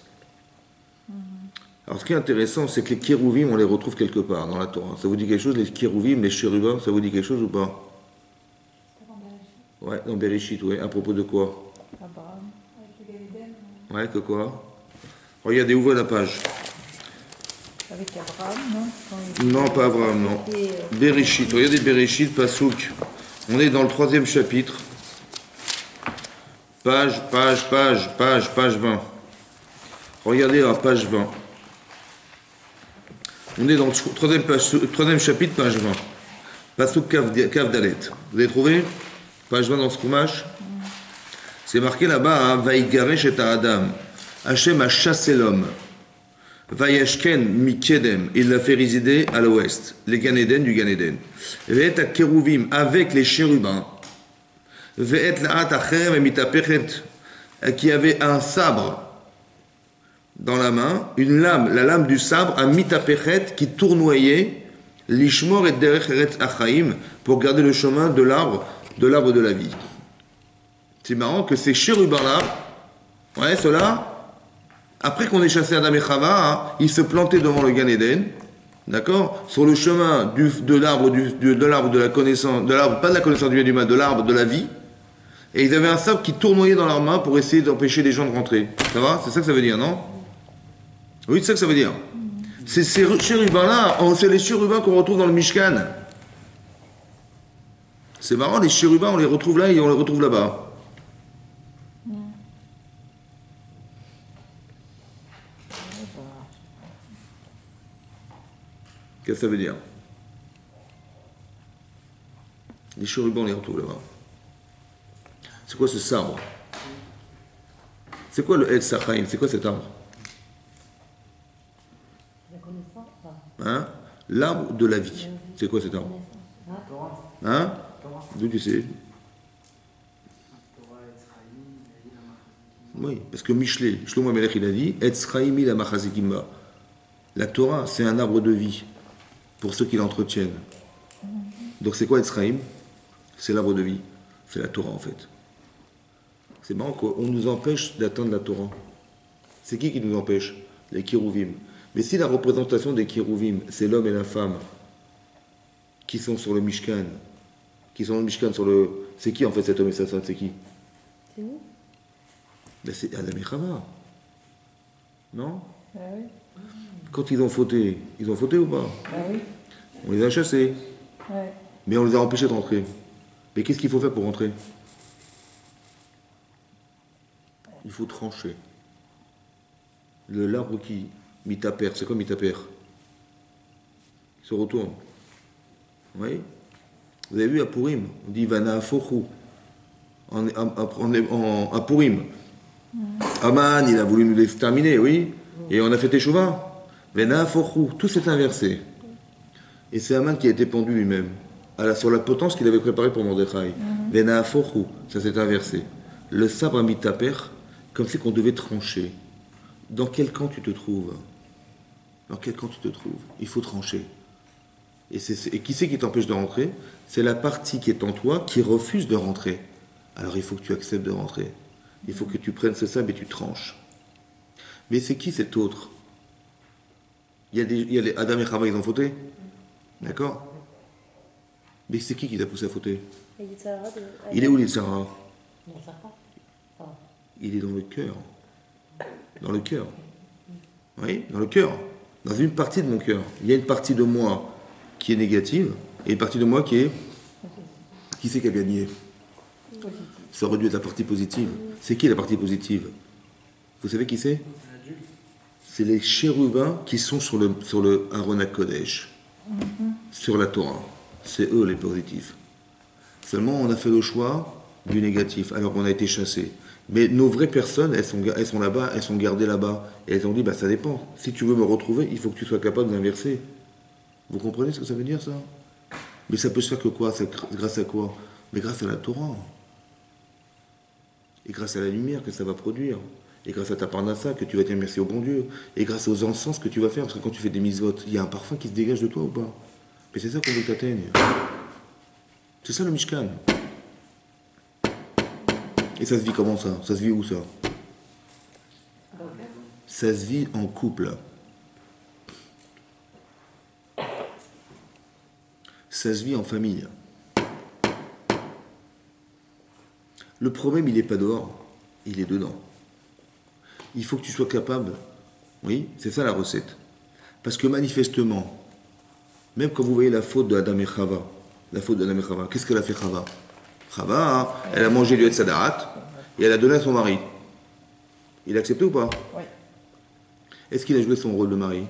Alors, ce qui est intéressant, c'est que les kérouvim, on les retrouve quelque part dans la Torah. Ça vous dit quelque chose, les kérouvim, les chérubins, ça vous dit quelque chose ou pas? Ouais, dans Bereshit, ouais. À propos de quoi? Abraham. Ouais, que quoi? Regardez, ouvrez la page. Avec Abraham, non? Non, pas Abraham, non. Bereshit, regardez Bereshit, Pasouk. On est dans le 3e chapitre. Page 20. Regardez la page 20. On est dans le 3e chapitre, page 20. Pasouk Kav Dalet. Vous avez trouvé? Page 20 dans ce Chumash. C'est marqué là-bas, hein, Vaïgaresh et Adam. Hachem a chassé l'homme. Vayashken Mikedem, il l'a fait résider à l'ouest, les Gan Eden du Gan Eden. Ve'et Akeruvim, avec les chérubins. Ve'et La'at Acherem et Mitapechet, qui avait un sabre dans la main, une lame, la lame du sabre, un Mitapechet qui tournoyait, l'Ishmor et Derech Eretz Achaim, pour garder le chemin de l'arbre de la vie. C'est marrant que ces chérubins-là, ouais, ceux-là, après qu'on ait chassé Adam et Chava, hein, ils se plantaient devant le Gan Eden, d'accord, sur le chemin de l'arbre de la connaissance, pas de la connaissance du bien et du mal, de l'arbre de la vie, et ils avaient un sabre qui tournoyait dans leurs mains pour essayer d'empêcher les gens de rentrer. Ça va? C'est ça que ça veut dire, non? Oui, c'est ça que ça veut dire. C'est ces chérubins-là, c'est les chérubins qu'on retrouve dans le Mishkan. C'est marrant, les chérubins, on les retrouve là et on les retrouve là-bas. Qu'est-ce que ça veut dire? Les chérubins, on les retrouve là-bas. C'est quoi ce sabre? C'est quoi le El Sachaim? C'est quoi cet arbre? La connaissance, enfin, Hein? L'arbre de la vie. C'est quoi cet arbre? Torah. Hein? Torah. D'où tu sais? Torah, Etzraïm, Yaïd, Amachazim. Oui, parce que Michelet, Shlomo Amelech, il a dit Etzraïmi la machazikimba. La Torah, c'est un arbre de vie pour ceux qui l'entretiennent. Donc c'est quoi Etzraïm? C'est l'arbre de vie. C'est la Torah en fait. C'est marrant qu'on nous empêche d'atteindre la Torah. C'est qui nous empêche? Les Kérouvim. Mais si la représentation des Kérouvim, c'est l'homme et la femme qui sont sur le Mishkan, qui sont dans le Mishkan sur le... C'est qui en fait cet homme et cette femme? C'est qui? C'est nous. Ben, c'est Adam et Chava. Non? Ah oui. Quand ils ont fauté ou pas? Ah oui. On les a chassés, Ouais. mais on les a empêchés de rentrer. Mais qu'est-ce qu'il faut faire pour rentrer? Il faut trancher. L'arbre qui mitaper, c'est quoi mitaper? Il se retourne. Oui. Vous avez vu à Purim, on dit Vana Fochou. À Purim. Aman, il a voulu nous exterminer, oui. Et on a fait Teshuvah. Vana Fochou. Tout s'est inversé. Et c'est Aman qui a été pendu lui-même. Sur la potence qu'il avait préparée pour Mordechai. Vena Fochou. Ça s'est inversé. Le sabre a mis ta paire, comme si qu'on devait trancher. Dans quel camp tu te trouves? Dans quel camp tu te trouves? Il faut trancher. Et qui c'est qui t'empêche de rentrer? C'est la partie qui est en toi qui refuse de rentrer. Alors il faut que tu acceptes de rentrer. Il faut que tu prennes ce sabre et tu tranches. Mais c'est qui cet autre? Il y a les Adam et Chava, ils ont fauté. D'accord? Mais c'est qui t'a poussé à fauter? Il est où l'Itzara? non, ça pas. Enfin, Il est dans le cœur. Dans le cœur. Oui, dans le cœur. Dans une partie de mon cœur. Il y a une partie de moi qui est négative et une partie de moi qui est... Qui c'est qui a gagné? Ça aurait dû être la partie positive. C'est qui la partie positive? Vous savez qui c'est? C'est les chérubins qui sont sur le Aaron HaKodesh. Sur la Torah. C'est eux les positifs. Seulement, on a fait le choix du négatif, alors qu'on a été chassés. Mais nos vraies personnes, elles sont là-bas, elles sont gardées là-bas. Et elles ont dit, ça dépend. Si tu veux me retrouver, il faut que tu sois capable d'inverser. Vous comprenez ce que ça veut dire, ça? Mais ça peut se faire que quoi? Grâce à quoi? Mais grâce à la Torah. Et grâce à la lumière que ça va produire. Et grâce à ta parnassa que tu vas dire merci au bon Dieu. Et grâce aux encens que tu vas faire. Parce que quand tu fais des mitzvot, il y a un parfum qui se dégage de toi ou pas? Mais c'est ça qu'on veut que t'atteignes. C'est ça le Mishkan. Et ça se vit comment ça? Ça se vit où ça? Ça se vit en couple. Ça se vit en famille. Le problème, il n'est pas dehors, il est dedans. Il faut que tu sois capable. Oui, c'est ça la recette. Parce que manifestement, même quand vous voyez la faute d'Adam et Chava, qu'est-ce qu'elle a fait Chava? Chava, elle a mangé du Etz Hadarat et elle a donné à son mari. Il a accepté ou pas? Oui. Est-ce qu'il a joué son rôle de mari?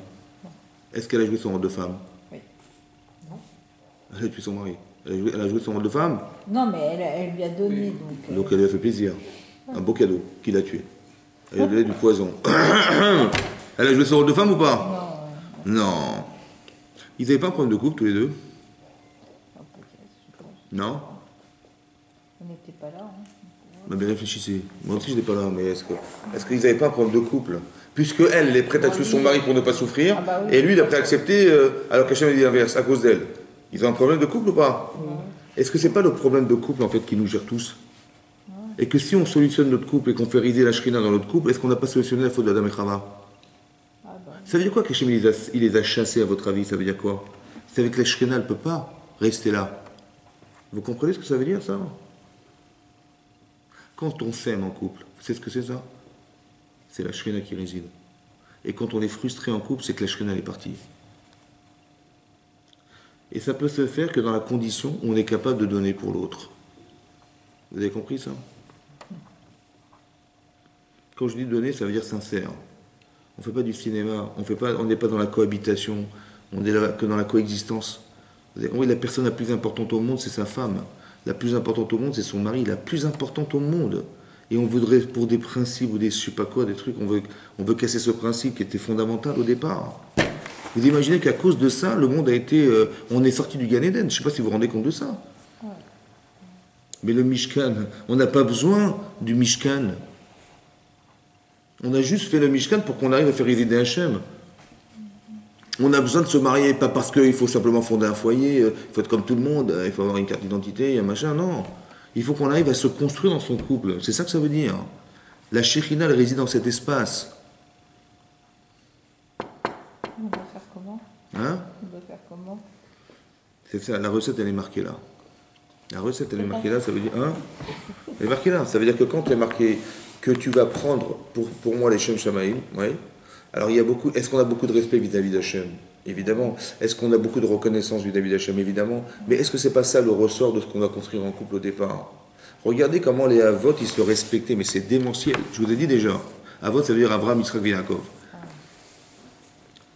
Est-ce qu'elle a joué son rôle de femme? Oui. Elle a tué son mari. Elle a joué son rôle de femme? Non, mais elle lui a donné, Donc elle lui a fait plaisir. Un beau cadeau qu'il a tué. Elle lui a donné du poison. Elle a joué son rôle de femme ou pas? Non. Ils n'avaient pas un problème de couple tous les deux? Non? On n'était pas là. Mais bien réfléchissez. Moi aussi je n'étais pas là, mais est-ce qu'ils n'avaient pas un problème de couple? Puisque elle est prête à tuer son mari pour ne pas souffrir, et lui il a prêt à accepter alors qu'Hachem dit l'inverse, à cause d'elle. Ils ont un problème de couple ou pas? Est-ce que c'est pas le problème de couple en fait qui nous gère tous? Et que si on solutionne notre couple et qu'on fait riser la shrina dans notre couple, est-ce qu'on n'a pas solutionné la faute d'Adam et Chava? Ça veut dire quoi qu'Hachem il les a chassés à votre avis? Ça veut dire quoi? Ça veut dire que la shrina ne peut pas rester là. Vous comprenez ce que ça veut dire ça? Quand on s'aime en couple, vous savez ce que c'est ça? C'est la shrina qui réside. Et quand on est frustré en couple, c'est que la shrina est partie. Et ça peut se faire que dans la condition où on est capable de donner pour l'autre. Vous avez compris ça? Quand je dis donner, ça veut dire sincère. On ne fait pas du cinéma, on n'est pas dans la cohabitation, on est là que dans la coexistence. Oui, la personne la plus importante au monde, c'est sa femme. la plus importante au monde, c'est son mari, la plus importante au monde. Et on voudrait, pour des principes ou des je sais pas quoi, des trucs, on veut casser ce principe qui était fondamental au départ. Vous imaginez qu'à cause de ça, le monde a été... on est sorti du Gan Eden. Je ne sais pas si vous vous rendez compte de ça. Mais le Mishkan, on n'a pas besoin du Mishkan. On a juste fait le Mishkan pour qu'on arrive à faire résider Hachem. On a besoin de se marier, pas parce qu'il faut simplement fonder un foyer, il faut être comme tout le monde, il faut avoir une carte d'identité, un machin, non. Il faut qu'on arrive à se construire dans son couple. C'est ça que ça veut dire. La Shekhinah, elle réside dans cet espace. On va faire comment? Hein? On va faire comment? C'est ça, la recette, elle est marquée là. La recette, elle est marquée là, ça veut dire... Hein? Elle est marquée là. Ça veut dire que quand tu es marqué que tu vas prendre, pour moi, les Shem Shamaïm, oui. Alors, il y a beaucoup... Est-ce qu'on a beaucoup de respect vis-à-vis d'Hachem? Évidemment. Est-ce qu'on a beaucoup de reconnaissance vis-à-vis d'Hachem? Évidemment. Mais est-ce que c'est pas ça le ressort de ce qu'on va construire en couple au départ? Regardez comment les Avot, ils se respectaient, mais c'est démentiel. Je vous ai dit déjà. Avot, ça veut dire Avraham, Yitzhak, Yaakov.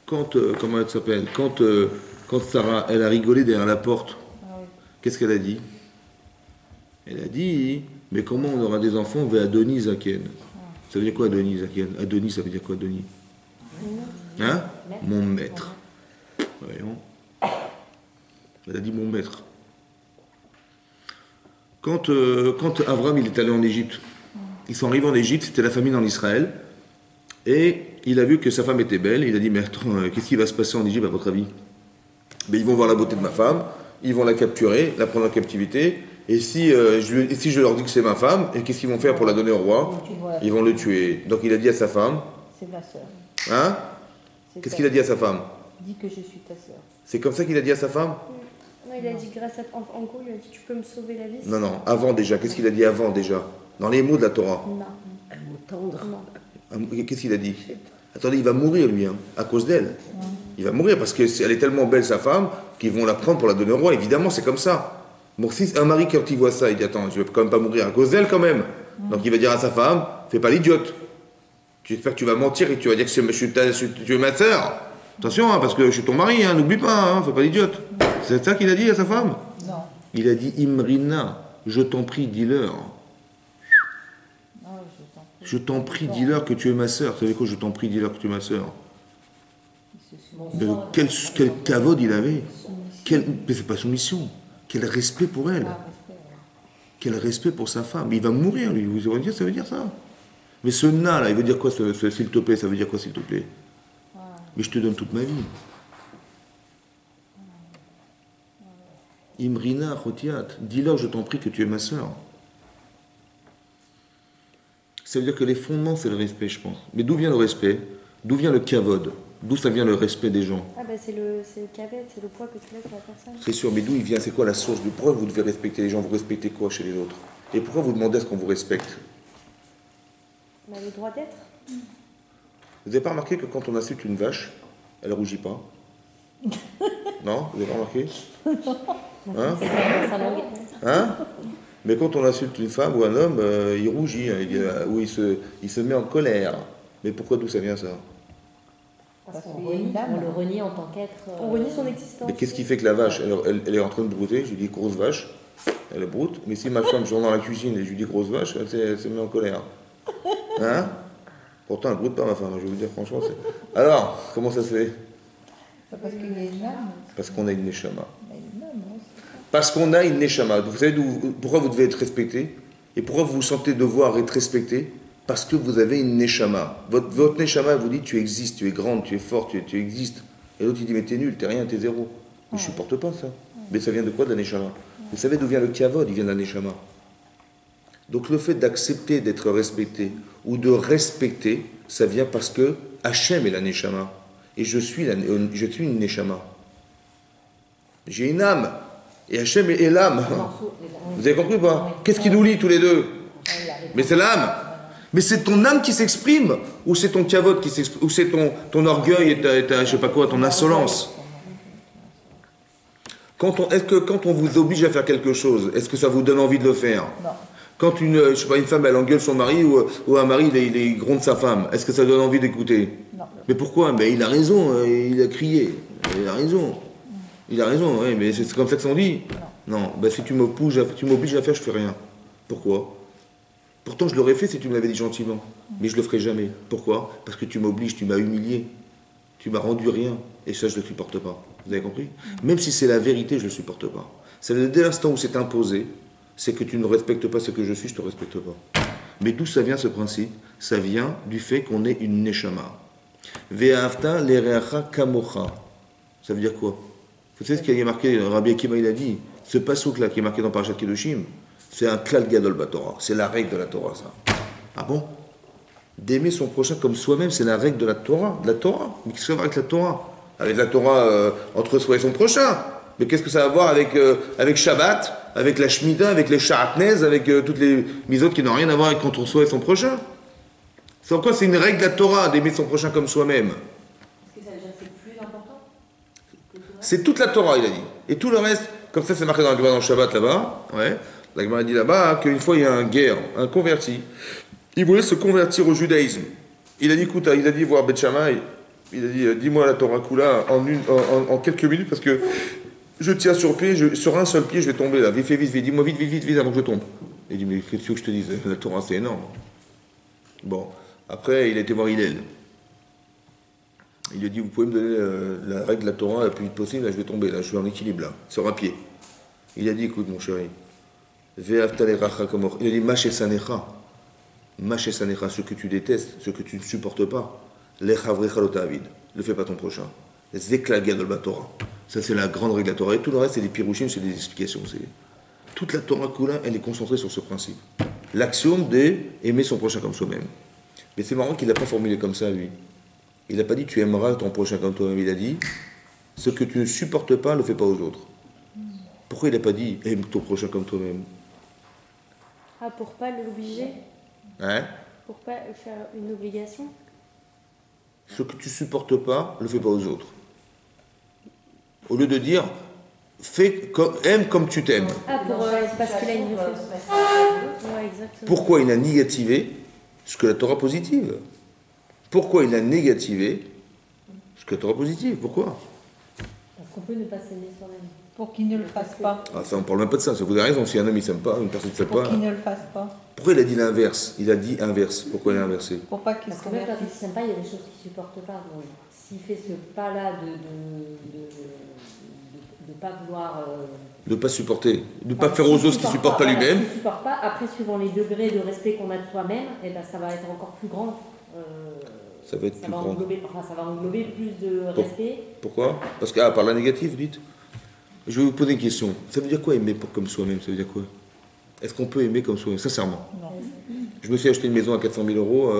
Quand, comment elle s'appelle? Quand Sarah, elle a rigolé derrière la porte, qu'est-ce qu'elle a dit? Elle a dit, mais comment on aura des enfants avec Adonis Zaken? Ça veut dire quoi Adonis Zaken? Adonis, ça veut dire quoi Adonis? Hein? Mon maître. Voyons. Elle a dit mon maître. Quand Avram il est allé en Égypte, ils sont arrivés en Égypte, c'était la famine en Israël, et il a vu que sa femme était belle, il a dit, mais attends, qu'est-ce qui va se passer en Égypte à votre avis? Mais ils vont voir la beauté de ma femme, ils vont la capturer, la prendre en captivité, et si je leur dis que c'est ma femme, et qu'est-ce qu'ils vont faire pour la donner au roi? Ils vont le tuer. Donc il a dit à sa femme... C'est ma sœur. Hein? Qu'est-ce qu'il a dit à sa femme? Dis que je suis ta sœur. C'est comme ça qu'il a dit à sa femme? Non, il a dit grâce à... En gros, il a dit tu peux me sauver la vie. Non, non, avant déjà. Qu'est-ce qu'il a dit avant déjà? Dans les mots de la Torah. Non. Un mot tendre. Non. Qu'est-ce qu'il a dit? Attendez, il va mourir lui, hein, à cause d'elle. Il va mourir parce qu'elle est tellement belle sa femme qu'ils vont la prendre pour la donner au roi. Évidemment, c'est comme ça. Bon, si un mari quand il voit ça, il dit attends, je vais quand même pas mourir à cause d'elle quand même. Donc il va dire à sa femme, fais pas l'idiote. J'espère que tu vas mentir et que tu vas dire que tu es ma sœur. Attention, hein, parce que je suis ton mari, hein, n'oublie pas, hein, fais pas l'idiote. C'est ça qu'il a dit à sa femme? Non. Il a dit Imrina, je t'en prie, dis-leur. Je t'en prie, dis-leur que tu es ma sœur. Vous savez quoi, je t'en prie, dis-leur que tu es ma sœur. Quel kavod il avait. Mais c'est pas soumission. Quel respect pour elle. Quel respect pour sa femme. Il va mourir, lui. Vous voyez, ça veut dire ça. Mais ce na, là, il veut dire quoi, s'il te plaît? Ça veut dire quoi, s'il te plaît? Mais je te donne toute ma vie. Imrina, Chotiat, dis-leur, je t'en prie, que tu es ma sœur. Ça veut dire que les fondements, c'est le respect, je pense. Mais d'où vient le respect? D'où vient le kavod? D'où ça vient le respect des gens? Ah bah c'est le kaved, c'est le poids que tu laisses à la personne. C'est sûr, mais d'où il vient? C'est quoi la source? Pourquoi vous devez respecter les gens? Vous respectez quoi chez les autres? Et pourquoi vous demandez à ce qu'on vous respecte? On a le droit d'être. Vous n'avez pas remarqué que quand on insulte une vache, elle ne rougit pas? Non? Vous n'avez pas remarqué? Hein? Hein? Mais quand on insulte une femme ou un homme, il rougit, hein, ou il se met en colère. Mais pourquoi, d'où ça vient ça? Parce qu'on le renie en tant qu'être. On renie son existence. Mais qu'est-ce qui fait que la vache, elle est en train de brouter? Je lui dis grosse vache, elle broute. Mais si ma femme, je rentre dans la cuisine et je lui dis grosse vache, elle se met en colère. Hein? Pourtant, elle ne broute pas, ma femme, je vais vous dire franchement. Alors, comment ça se fait? Parce qu'il y a une âme. Parce qu'on a une neshama. Une âme, hein. Parce qu'on a une neshama. Vous savez pourquoi vous devez être respecté? Et pourquoi vous vous sentez devoir être respecté? Parce que vous avez une neshama. Votre neshama vous dit tu existes, tu es grande, tu es forte, tu existes. Et l'autre il dit mais t'es nul, t'es rien, t'es zéro. Mais je supporte pas ça. Mais ça vient de quoi, de la neshama? Vous savez d'où vient le kavod? Il vient de la neshama. Donc le fait d'accepter d'être respecté ou de respecter, ça vient parce que Hachem est la neshama. Et je suis une neshama. J'ai une âme. Et Hachem est l'âme. Vous avez compris ou pas? Qu'est-ce qui nous lie tous les deux? Mais c'est l'âme. Mais c'est ton âme qui s'exprime, ou c'est ton kavod qui s'exprime, ou c'est ton orgueil et ta, je sais pas quoi, ton insolence. Est-ce que quand on vous oblige à faire quelque chose, est-ce que ça vous donne envie de le faire? Non. Quand je sais pas, une femme elle engueule son mari ou un mari il gronde sa femme, est-ce que ça donne envie d'écouter? Non. Mais pourquoi? Mais il a raison, il a crié. Il a raison. Il a raison, oui, mais c'est comme ça que ça on dit. Non. Non, ben, si tu m'obliges à faire, je fais rien. Pourquoi? Pourtant, je l'aurais fait si tu me l'avais dit gentiment. Mais je le ferai jamais. Pourquoi? Parce que tu m'obliges, tu m'as humilié. Tu m'as rendu rien. Et ça, je ne le supporte pas. Vous avez compris? Même si c'est la vérité, je ne le supporte pas. Ça veut dire dès l'instant où c'est imposé, c'est que tu ne respectes pas ce que je suis, je ne te respecte pas. Mais d'où ça vient ce principe? Ça vient du fait qu'on est une neshama. Ve'afta lereacha kamocha. Ça veut dire quoi? Vous savez ce qu'il y a marqué, Rabbi Akiva il a dit, ce passouk-là qui est marqué dans Parashat Kedoshim, c'est un klal gadol batorah. C'est la règle de la Torah, ça. Ah bon? D'aimer son prochain comme soi-même, c'est la règle de la Torah. Mais qu'est-ce que ça va avec la Torah? Avec la Torah entre soi et son prochain. Mais qu'est-ce que ça va voir avec Shabbat, avec la Shemitah, avec les Sha'atnez, avec toutes les misotes qui n'ont rien à voir avec entre soi et son prochain? C'est en quoi c'est une règle de la Torah d'aimer son prochain comme soi-même? Est-ce que ça veut dire que c'est plus important que tout le reste? C'est toute la Torah, il a dit. Et tout le reste, comme ça c'est marqué dans le Shabbat là-bas, ouais. La Gemara dit là-bas qu'une fois il y a un guerre, un converti. Il voulait se convertir au judaïsme. Il a dit, écoute, il a dit voir Beth Shammai, il a dit, dis-moi la Torah Kula en quelques minutes parce que je tiens sur un seul pied, je vais tomber là. Vite, dis-moi vite avant que je tombe. Il dit, mais qu'est-ce que tu veux que je te dise? La Torah c'est énorme. Bon, après il a été voir Hillel. Il lui a dit, vous pouvez me donner la règle de la Torah le plus vite possible, là je vais tomber, là je suis en équilibre là, sur un pied. Il a dit, écoute mon chéri, il a dit, Machesanecha, ce que tu détestes, ce que tu ne supportes pas, le fais pas ton prochain. Torah. Ça c'est la grande règle de la Torah. Et tout le reste c'est des pirouchim, c'est des explications. Toute la Torah Kula, elle est concentrée sur ce principe. L'axiome d'aimer son prochain comme soi-même. Mais c'est marrant qu'il ne l'a pas formulé comme ça, lui. Il n'a pas dit tu aimeras ton prochain comme toi-même. Il a dit ce que tu ne supportes pas, ne le fais pas aux autres. Pourquoi il n'a pas dit aime ton prochain comme toi-même? Ah, pour pas l'obliger? Hein? Pour pas faire une obligation? Ce que tu supportes pas, ne le fais pas aux autres. Au lieu de dire aime comme tu t'aimes. Ah, parce qu'il a une réflexion. Ouais, exactement. Pourquoi il a négativé ce que la Torah positive? Pourquoi il a négativé ce que la Torah positive? Pourquoi? Parce qu'on peut ne pas s'aimer soi-même. Pour qu'il ne le fasse pas. Ah, ça, on parle même pas de ça. Vous avez raison, si un homme il s'aime pas, une personne ne s'aime Pour pas. qu'il ne le fasse pas. Pourquoi il a dit l'inverse? Il a dit inverse. Pourquoi il a inversé? Pour pas qu'il Parce se que même quand convertisse. il ne s'aime pas, il y a des choses qu'il ne supporte pas. Donc, s'il fait ce pas-là de ne pas vouloir... De ne pas supporter. De ne pas faire aux autres ce qu'il ne supporte pas lui-même. S'il ne supporte pas, après, suivant les degrés de respect qu'on a de soi-même, eh ben, ça va être encore plus grand. Ça va être ça plus va grand. ça va englober plus de respect. Pourquoi? Parce que, par la négative, dites. Je vais vous poser une question. Ça veut dire quoi aimer comme soi-même? Ça veut dire quoi? Est-ce qu'on peut aimer comme soi-même? Sincèrement. Non. Je me suis acheté une maison à 400 000 euros.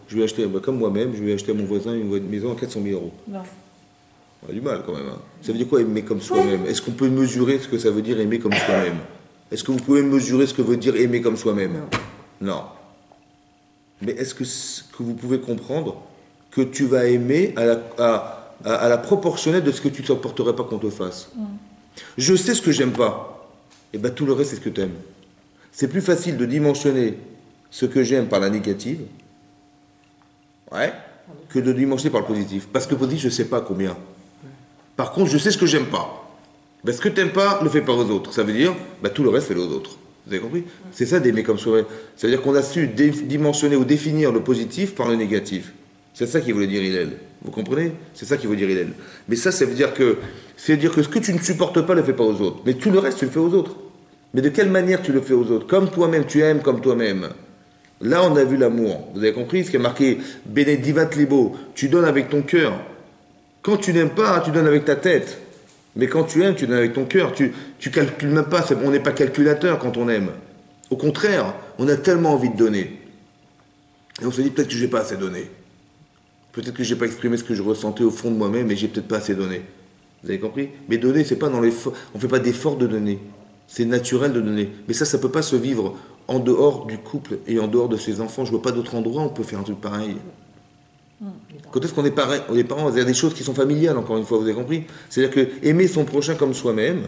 Je vais acheter, comme moi-même, je vais acheter à mon voisin une maison à 400 000 euros. Non. On a du mal quand même. Hein. Ça veut dire quoi aimer comme soi-même? Est-ce qu'on peut mesurer ce que ça veut dire aimer comme soi-même? Est-ce que vous pouvez mesurer ce que veut dire aimer comme soi-même? Non. Mais est-ce que vous pouvez comprendre que tu vas aimer à la proportionnelle de ce que tu ne supporterais pas qu'on te fasse? Je sais ce que j'aime pas. Et bien tout le reste, c'est ce que tu aimes. C'est plus facile de dimensionner ce que j'aime par la négative, ouais, que de dimensionner par le positif. Parce que le positif, je ne sais pas combien. Par contre, je sais ce que j'aime pas. Ben, ce que tu n'aimes pas, ne le fais pas aux autres. Ça veut dire, ben, tout le reste, fais-le aux autres. Vous avez compris? C'est ça d'aimer comme soi-même. Ça veut dire qu'on a su dimensionner ou définir le positif par le négatif. C'est ça qu'il voulait dire Hillel. Vous comprenez? C'est ça qu'il veut dire Hillel. Mais ça veut dire que ce que tu ne supportes pas, ne le fais pas aux autres. Mais tout le reste, tu le fais aux autres. Mais de quelle manière tu le fais aux autres? Comme toi-même, tu aimes comme toi-même. Là, on a vu l'amour. Vous avez compris ce qui est marqué Benedivat Libo. Tu donnes avec ton cœur. Quand tu n'aimes pas, tu donnes avec ta tête. Mais quand tu aimes, tu donnes avec ton cœur. Tu calcules même pas. On n'est pas calculateur quand on aime. Au contraire, on a tellement envie de donner. Et on se dit peut-être que je n'ai pas assez donné. Peut-être que je n'ai pas exprimé ce que je ressentais au fond de moi-même et j'ai peut-être pas assez donné. Vous avez compris? Mais donner, c'est pas dans l'effort. On ne fait pas d'effort de donner. C'est naturel de donner. Mais ça ne peut pas se vivre en dehors du couple et en dehors de ses enfants. Je ne vois pas d'autre endroit où on peut faire un truc pareil. Quand est-ce qu'on est pareil? On est parents, il y a des choses qui sont familiales, encore une fois, vous avez compris? C'est-à-dire que aimer son prochain comme soi-même,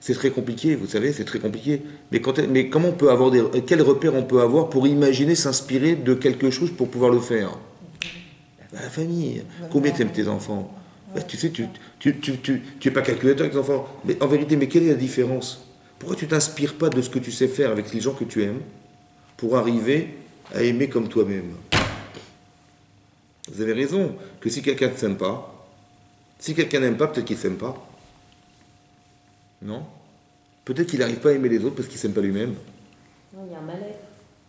c'est très compliqué, vous savez, c'est très compliqué. Mais comment on peut avoir quels repères on peut avoir pour imaginer, s'inspirer de quelque chose pour pouvoir le faire? La famille. Combien t'aimes tes enfants? Tu sais, tu n'es pas calculateur avec tes enfants. Mais en vérité, mais quelle est la différence Pourquoi tu t'inspires pas de ce que tu sais faire avec les gens que tu aimes pour arriver à aimer comme toi-même? Vous avez raison que si quelqu'un ne s'aime pas, si quelqu'un n'aime pas, peut-être qu'il ne s'aime pas. Non? Peut-être qu'il n'arrive pas à aimer les autres parce qu'il ne s'aime pas lui-même. Non, il y a un mal-être.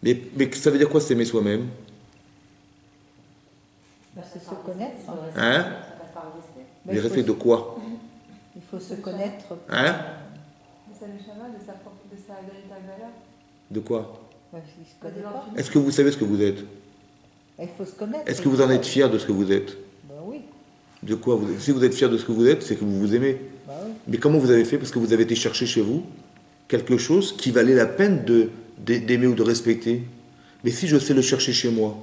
Mais ça veut dire quoi s'aimer soi-même? C'est se connaître. Hein? Ça passe par le respect. Le respect de quoi? Il faut se connaître. Hein? De sa neshama, de sa véritable valeur. De quoi? Il se connaît pas. Est-ce que vous savez ce que vous êtes? Il faut se connaître. Est-ce que vous en êtes fier de ce que vous êtes? Ben oui. De quoi vous... Si vous êtes fier de ce que vous êtes, c'est que vous vous aimez. Ben oui. Mais comment vous avez fait? Parce que vous avez été chercher chez vous quelque chose qui valait la peine d'aimer ou de respecter. Mais si je sais le chercher chez moi,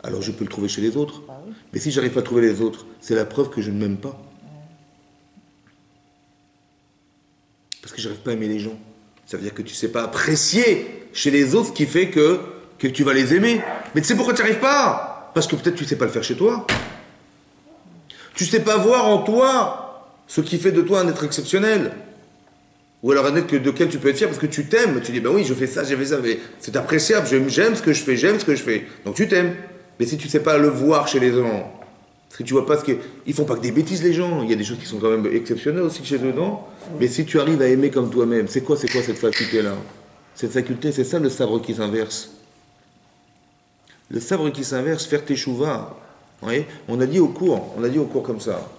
alors je peux le trouver chez les autres. Ben oui. Mais si j'arrive pas à trouver les autres, c'est la preuve que je ne m'aime pas. Parce que j'arrive pas à aimer les gens. Ça veut dire que tu sais pas apprécier chez les autres ce qui fait que tu vas les aimer. Mais tu sais pourquoi tu n'y arrives pas? Parce que peut-être tu sais pas le faire chez toi. Tu sais pas voir en toi ce qui fait de toi un être exceptionnel. Ou alors un être de quel tu peux être fier parce que tu t'aimes. Tu dis, ben oui, je fais ça, j'ai fait ça, mais c'est appréciable, j'aime ce que je fais, j'aime ce que je fais. Donc tu t'aimes. Mais si tu sais pas le voir chez les gens, parce que tu vois pas ce que... Ils font pas que des bêtises les gens, il y a des choses qui sont quand même exceptionnelles aussi chez eux, non? Mais si tu arrives à aimer comme toi-même, c'est quoi cette faculté-là? Cette faculté, c'est ça le sabre qui s'inverse. Le sabre qui s'inverse, faire tes chouvas. Vous voyez, on a dit au cours comme ça.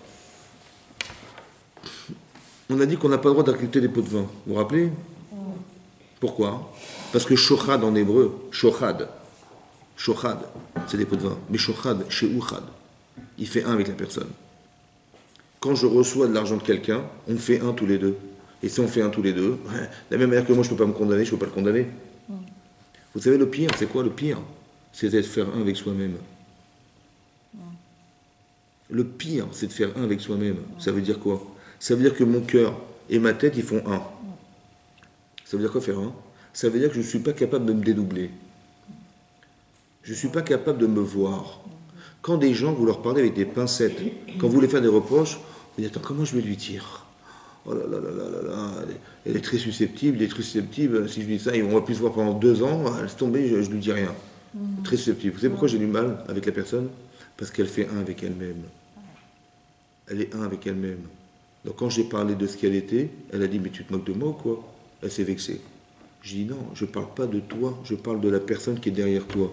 On a dit qu'on n'a pas le droit d'inculter des pots de vin. Vous vous rappelez? Pourquoi? Parce que shochad en hébreu, shochad, c'est des pots de vin. Mais shochad, chez uchad, il fait un avec la personne. Quand je reçois de l'argent de quelqu'un, on fait un tous les deux. Et si on fait un tous les deux, de la même manière que moi je ne peux pas me condamner, je ne peux pas le condamner. Vous savez le pire, c'est quoi le pire? C'est de faire un avec soi-même. Le pire, c'est de faire un avec soi-même. Ça veut dire quoi? Ça veut dire que mon cœur et ma tête, ils font un. Ça veut dire quoi faire un? Ça veut dire que je ne suis pas capable de me dédoubler. Je ne suis pas capable de me voir. Quand des gens, vous leur parlez avec des pincettes, quand vous voulez faire des reproches, vous dites, attends, comment je vais lui dire? Oh là là là là là là, elle est très susceptible, si je lui dis ça, on va plus se voir pendant 2 ans, elle laisse tomber, je lui dis rien. Très susceptible. Vous savez pourquoi j'ai du mal avec la personne? Parce qu'elle fait un avec elle-même. Elle est un avec elle-même. Donc quand j'ai parlé de ce qu'elle était, elle a dit, mais tu te moques de moi ou quoi? Elle s'est vexée. Je dis, non, je ne parle pas de toi, je parle de la personne qui est derrière toi.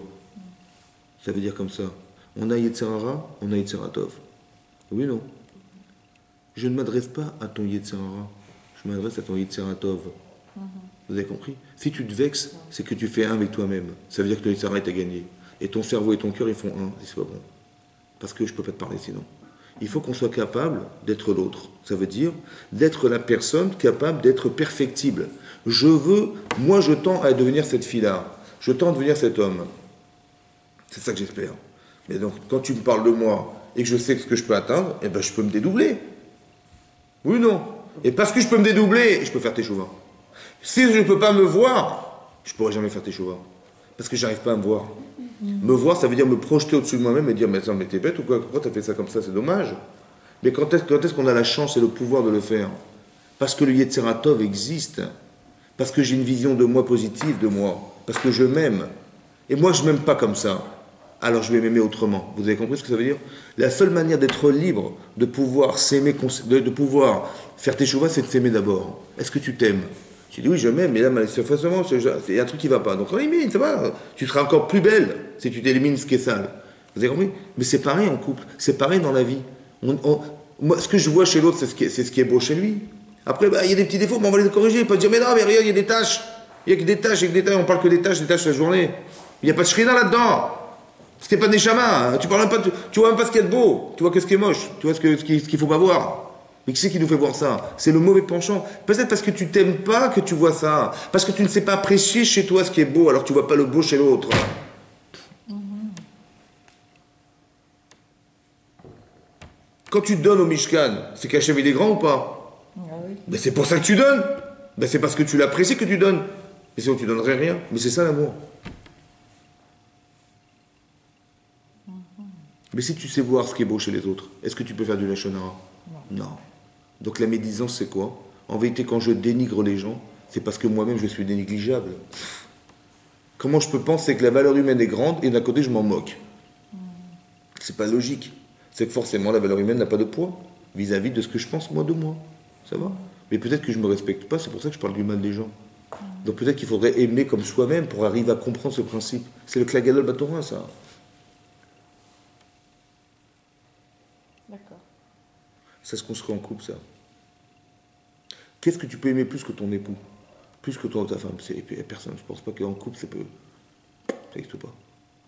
Ça veut dire comme ça. On a Yetzirara, on a Yetziratov. Oui, non. Je ne m'adresse pas à ton Yetzirara, je m'adresse à ton Yetziratov. Vous avez compris? Si tu te vexes, c'est que tu fais un avec toi-même. Ça veut dire que ton Yetzirara est à gagner. Et ton cerveau et ton cœur, ils font un. C'est pas bon. Parce que je ne peux pas te parler sinon. Il faut qu'on soit capable d'être l'autre. Ça veut dire d'être la personne capable d'être perfectible. Moi je tends à devenir cette fille-là. Je tends à devenir cet homme. C'est ça que j'espère. Mais donc, quand tu me parles de moi et que je sais ce que je peux atteindre, eh ben je peux me dédoubler. Oui ou non? Et parce que je peux me dédoubler, je peux faire tes chouvas. Si je ne peux pas me voir, je ne pourrai jamais faire tes chouvas. Parce que je n'arrive pas à me voir. Me voir, ça veut dire me projeter au-dessus de moi-même et dire, mais t'es bête ou quoi? Pourquoi t'as fait ça comme ça? C'est dommage. Mais quand est-ce qu'on a la chance et le pouvoir de le faire? Parce que le Yetziratov existe. Parce que j'ai une vision de moi positive de moi. Parce que je m'aime. Et moi, je ne m'aime pas comme ça. Alors je vais m'aimer autrement. Vous avez compris ce que ça veut dire? La seule manière d'être libre, de pouvoir s'aimer, de pouvoir faire tes chouvas, c'est de s'aimer d'abord. Est-ce que tu t'aimes? Tu dis oui, je m'aime, mais là, forcément, il y a un truc qui ne va pas. Donc on élimine, ça va. Tu seras encore plus belle si tu t'élimines ce qui est sale. Vous avez compris? Mais c'est pareil en couple, c'est pareil dans la vie. Moi, ce que je vois chez l'autre, c'est ce qui est beau chez lui. Après, il y a des petits défauts, mais on va les corriger. Pas dire, mais non, mais regarde, il y a des tâches. Il n'y a que des tâches, on parle que des tâches la journée. Il n'y a pas de shrina là-dedans. Ce n'est pas des chamas. Tu vois même pas ce qu'il y a de beau. Tu vois que ce qui est moche. Tu vois ce qu'il ne faut pas voir. Mais qui c'est qui nous fait voir ça? C'est le mauvais penchant. Peut-être parce que tu t'aimes pas que tu vois ça. Parce que tu ne sais pas apprécier chez toi ce qui est beau, alors tu ne vois pas le beau chez l'autre. Quand tu donnes au Mishkan, c'est qu'Hachem il est grand ou pas? Oui. Ben c'est pour ça que tu donnes. Ben c'est parce que tu l'apprécies que tu donnes. Et sinon tu donnerais rien. Mais c'est ça l'amour. Mais si tu sais voir ce qui est beau chez les autres, est-ce que tu peux faire du lachon hara? Non. Donc la médisance, c'est quoi? En vérité, quand je dénigre les gens, C'est parce que moi-même je suis négligeable. Comment je peux penser que la valeur humaine est grande et d'un côté je m'en moque? C'est pas logique. C'est que forcément la valeur humaine n'a pas de poids vis-à-vis de ce que je pense moi de moi. Ça va? Mais peut-être que je me respecte pas, c'est pour ça que je parle du mal des gens. Donc peut-être qu'il faudrait aimer comme soi-même pour arriver à comprendre ce principe. C'est le Klagadol Batorin, ça. D'accord. Ça se construit en couple, ça. Qu'est-ce que tu peux aimer plus que ton époux? Plus que toi ou ta femme? C'est personne. Je pense pas qu'en couple, ça n'existe pas.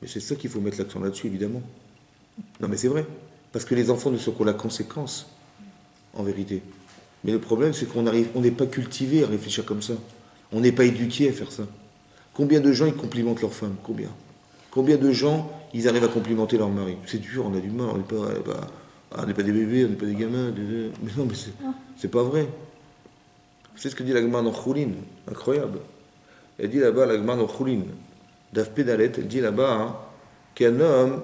Mais c'est ça qu'il faut mettre l'accent là-dessus, évidemment. Non, mais c'est vrai. Parce que les enfants ne sont que la conséquence, en vérité. Mais le problème, c'est on n'est pas cultivé à réfléchir comme ça. On n'est pas éduqué à faire ça. Combien de gens, ils complimentent leur femme? Combien? Combien de gens, ils arrivent à complimenter leur mari? C'est dur, on a du mal, on n'est pas des bébés, on n'est pas des gamins. Mais non, mais c'est pas vrai. C'est ce que dit la Gemara dans Choulin, incroyable. Elle dit là-bas, la Gemara dans Choulin, Daf Pédalet, elle dit là-bas, hein, qu'un homme,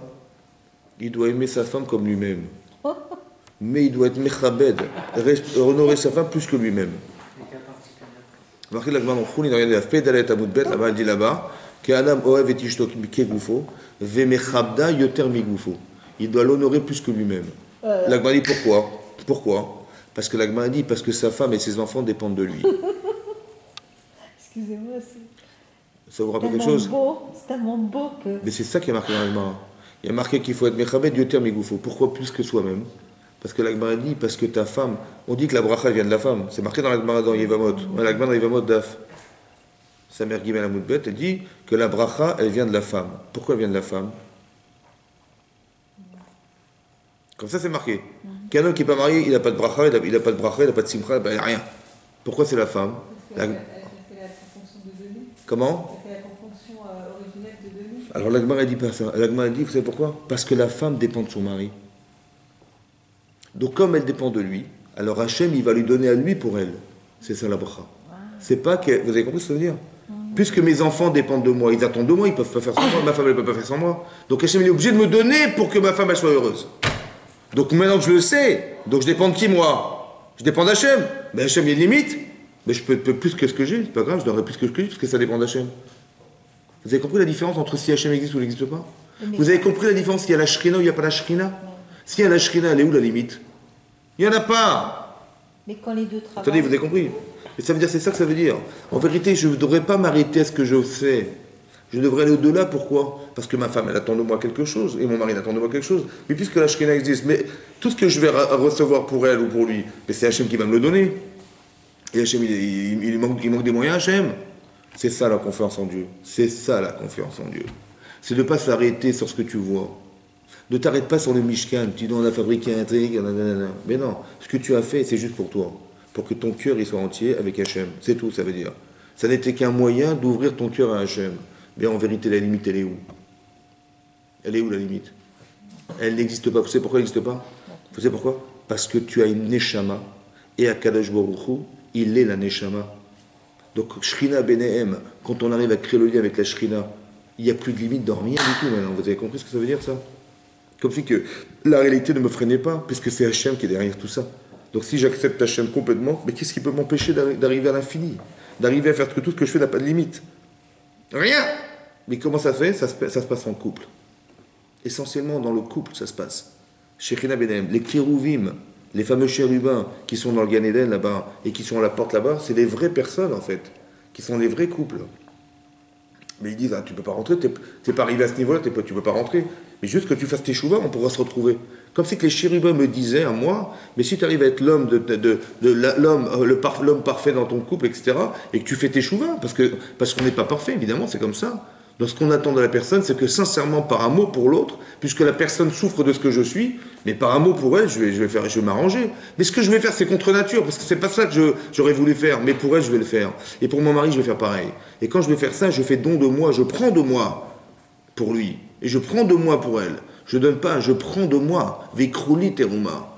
il doit aimer sa femme comme lui-même. Mais il doit être mechabed, honorer sa femme plus que lui-même. Marquez la Gemara dans Choulin, regardez Daf Pédalet Amoudbet, là-bas, elle dit là-bas, qu'un homme oev et ishto kegufo, ve mechabda yoter migufo. Il doit l'honorer plus que lui-même. La Gemara dit pourquoi? Pourquoi? Parce que la Gemara dit, parce que sa femme et ses enfants dépendent de lui. Excusez-moi, Ça vous rappelle quelque chose? C'est tellement beau que... Mais c'est ça qui est marqué dans la Gemara. Il y a marqué qu'il faut être mechabed yoter migufo. Pourquoi plus que soi-même? Parce que la Gemara dit, parce que ta femme, on dit que la bracha vient de la femme. C'est marqué dans la Gemara dans Yevamot. La Gemara dans Yevamot Daf. Sa mère Gimel Amoudbet, elle dit que la bracha, elle vient de la femme. Pourquoi elle vient de la femme? Comme ça, c'est marqué. Qu'un homme qui n'est pas marié, il n'a pas de bracha, il n'a pas de bracha, il n'a pas de simcha, il n'a rien. Pourquoi c'est la femme? Parce qu'elle a pour fonction de donner. Comment? Parce qu'elle a pour fonction originelle de donner. Alors la Gemara dit pas ça. La Gemara dit, vous savez pourquoi? Parce que la femme dépend de son mari. Donc comme elle dépend de lui, alors Hachem, il va lui donner à lui pour elle. C'est ça la bracha. C'est pas que... Vous avez compris ce que ça veut dire? Puisque mes enfants dépendent de moi, ils attendent de moi, ils ne peuvent pas faire sans moi, ma femme, elle ne peut pas faire sans moi. Donc Hachem, il est obligé de me donner pour que ma femme, elle soit heureuse. Donc maintenant que je le sais, donc je dépends de qui, moi? Je dépends d'Hachem. Mais Hachem, il y a une limite. Mais je peux plus que ce que j'ai, c'est pas grave, je donnerai plus que ce que j'ai, parce que ça dépend d'Hachem. Vous avez compris la différence entre si Hachem existe ou n'existe pas? Vous avez compris la différence s'il y a la Shrina ou il n'y a pas la Shrina? S'il y a la Shrina, elle est où la limite? Il n'y en a pas. Mais quand les deux travaillent... Attendez, vous avez compris? Et ça veut dire, c'est ça que ça veut dire. En vérité, je ne devrais pas m'arrêter à ce que je sais. Je devrais aller au-delà, pourquoi? Parce que ma femme, elle attend de moi quelque chose, et mon mari attend de moi quelque chose. Mais puisque la Shrina existe, mais tout ce que je vais recevoir pour elle ou pour lui, mais c'est Hachem qui va me le donner. Et Hachem, il manque des moyens, Hachem. C'est ça la confiance en Dieu. C'est ça la confiance en Dieu. C'est de ne pas s'arrêter sur ce que tu vois. Ne t'arrête pas sur le Mishkan, tu dis on a fabriqué un truc, nanana. Mais non, ce que tu as fait, c'est juste pour toi. Pour que ton cœur il soit entier avec Hachem. C'est tout, ça veut dire. Ça n'était qu'un moyen d'ouvrir ton cœur à Hachem. Mais en vérité, la limite, elle est où? Elle est où la limite? Elle n'existe pas. Vous savez pourquoi elle n'existe pas? Vous savez pourquoi? Parce que tu as une Neshama. Et à Kadosh Baruch Hu, il est la Neshama. Donc, Shrina Benehem, quand on arrive à créer le lien avec la Shrina, il n'y a plus de limite dans rien du tout maintenant. Vous avez compris ce que ça veut dire, ça? Comme si que la réalité ne me freinait pas, puisque c'est Hachem qui est derrière tout ça. Donc si j'accepte Hachem complètement, mais qu'est-ce qui peut m'empêcher d'arriver à l'infini? D'arriver à faire que tout ce que je fais n'a pas de limite? Rien! Mais comment ça se fait? Ça se passe en couple. Essentiellement dans le couple, ça se passe. Shekhinah Benem, les kérouvim, les fameux chérubins qui sont dans le Gan Eden là-bas et qui sont à la porte là-bas, c'est les vraies personnes en fait, qui sont les vrais couples. Mais ils disent, ah, tu ne peux pas rentrer, t'es pas arrivé à ce niveau-là, tu ne peux pas rentrer. Mais juste que tu fasses tes chouvas, on pourra se retrouver. Comme si que les chérubins me disaient à moi, mais si tu arrives à être l'homme l'homme parfait dans ton couple, etc., et que tu fais tes chouvas, parce qu'on n'est pas parfait, évidemment, c'est comme ça. Donc ce qu'on attend de la personne, c'est que sincèrement, par amour pour l'autre, puisque la personne souffre de ce que je suis, mais par amour pour elle, je vais m'arranger. Mais ce que je vais faire, c'est contre nature, parce que c'est pas ça que j'aurais voulu faire, mais pour elle, je vais le faire. Et pour mon mari, je vais faire pareil. Et quand je vais faire ça, je fais don de moi, je prends de moi pour lui, et je prends de moi pour elle. Je donne pas, je prends de moi. Veikrouli teruma.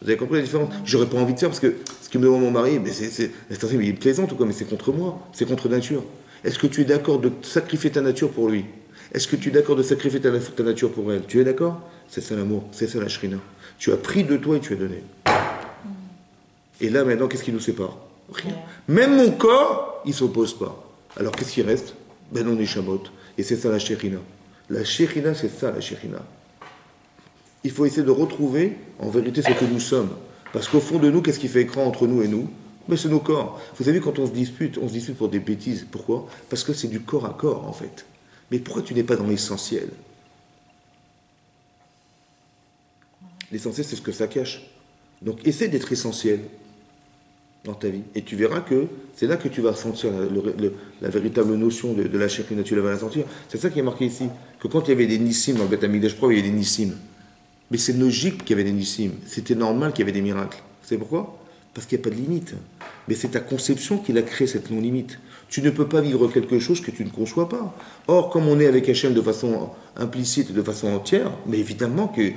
Vous avez compris la différence? J'aurais pas envie de faire, parce que ce que me demande mon mari, mais il est plaisant ou quoi, mais c'est contre moi, c'est contre nature. Est-ce que tu es d'accord de sacrifier ta nature pour lui? Est-ce que tu es d'accord de sacrifier ta nature pour elle? Tu es d'accord? C'est ça l'amour, c'est ça la shrina. Tu as pris de toi et tu as donné. Et là, maintenant, qu'est-ce qui nous sépare? Rien. Même mon corps, il ne s'oppose pas. Alors qu'est-ce qui reste? Ben non, les chamottes. Et c'est ça la Shekhinah. La Shekhinah, c'est ça la Shekhinah. Il faut essayer de retrouver en vérité ce que nous sommes. Parce qu'au fond de nous, qu'est-ce qui fait écran entre nous et nous? Ben, c'est nos corps. Vous savez, quand on se dispute pour des bêtises. Pourquoi? Parce que c'est du corps à corps, en fait. Mais pourquoi tu n'es pas dans l'essentiel? L'essentiel, c'est ce que ça cache. Donc, essaie d'être essentiel dans ta vie. Et tu verras que c'est là que tu vas sentir la véritable notion de la Shekhinah, tu vas la sentir. C'est ça qui est marqué ici. Que quand il y avait des nissim dans le Beth Amikdash, je crois il y avait des nissim. Mais c'est logique qu'il y avait des nissim. C'était normal qu'il y avait des miracles. Vous savez pourquoi? Parce qu'il n'y a pas de limite. Mais c'est ta conception qui l'a créé, cette non-limite. Tu ne peux pas vivre quelque chose que tu ne conçois pas. Or, comme on est avec Hachem de façon implicite, de façon entière, mais évidemment que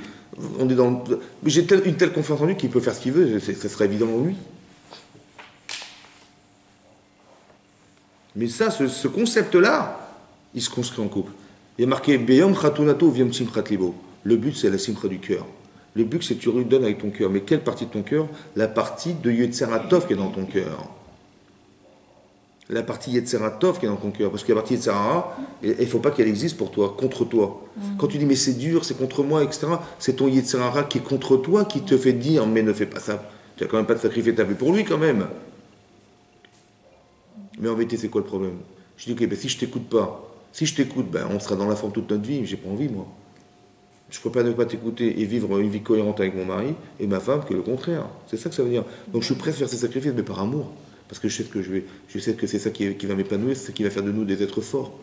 on est dans... J'ai une telle confiance en lui qu'il peut faire ce qu'il veut, ce serait évidemment lui. Mais ça, ce concept-là, il se construit en couple. Il y a marqué Beyom Khatunato Viom Simchat Libo. Le but, c'est la simcha du cœur. Le but, c'est que tu redonnes avec ton cœur. Mais quelle partie de ton cœur? La partie de Yetzeratov qui est dans ton cœur. La partie Yetzeratov qui est dans ton cœur. Parce que la partie Yetzerara, il ne faut pas qu'elle existe pour toi, contre toi. Quand tu dis, mais c'est dur, c'est contre moi, etc., c'est ton Yetzerara qui est contre toi qui te fait dire, mais ne fais pas ça. Tu n'as quand même pas de sacrifier ta vie pour lui, quand même. Mais en vérité, c'est quoi le problème? Je dis, ok, ben, si je t'écoute pas, ben, on sera dans la forme toute notre vie, j'ai pas envie, moi. Je ne peux pas ne pas t'écouter et vivre une vie cohérente avec mon mari et ma femme que le contraire. C'est ça que ça veut dire. Donc je suis prêt à faire ces sacrifices, mais par amour. Parce que je sais que je sais que c'est ça qui va m'épanouir, c'est ça qui va faire de nous des êtres forts.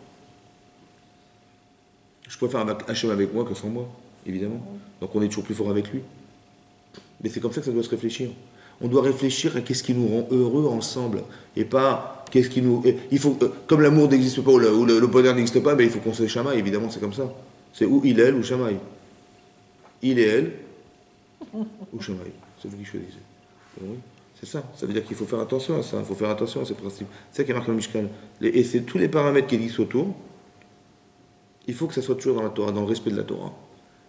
Je préfère Hachem avec moi que sans moi, évidemment. Donc on est toujours plus fort avec lui. Mais c'est comme ça que ça doit se réfléchir. On doit réfléchir à qu'est-ce qui nous rend heureux ensemble. Et pas qu'est-ce qui nous... Il faut, comme l'amour n'existe pas, ou le bonheur n'existe pas, ben il faut qu'on se chamaille, évidemment, c'est comme ça. C'est ou il, elle, ou chamaille. Il et elle, ou chamaille. C'est vous qui choisissez. Oui, c'est ça. Ça veut dire qu'il faut faire attention à ça. Il faut faire attention à ces principes. C'est ça qui marque le Mishkan. Et c'est tous les paramètres qui existent autour. Il faut que ça soit toujours dans la Torah, dans le respect de la Torah.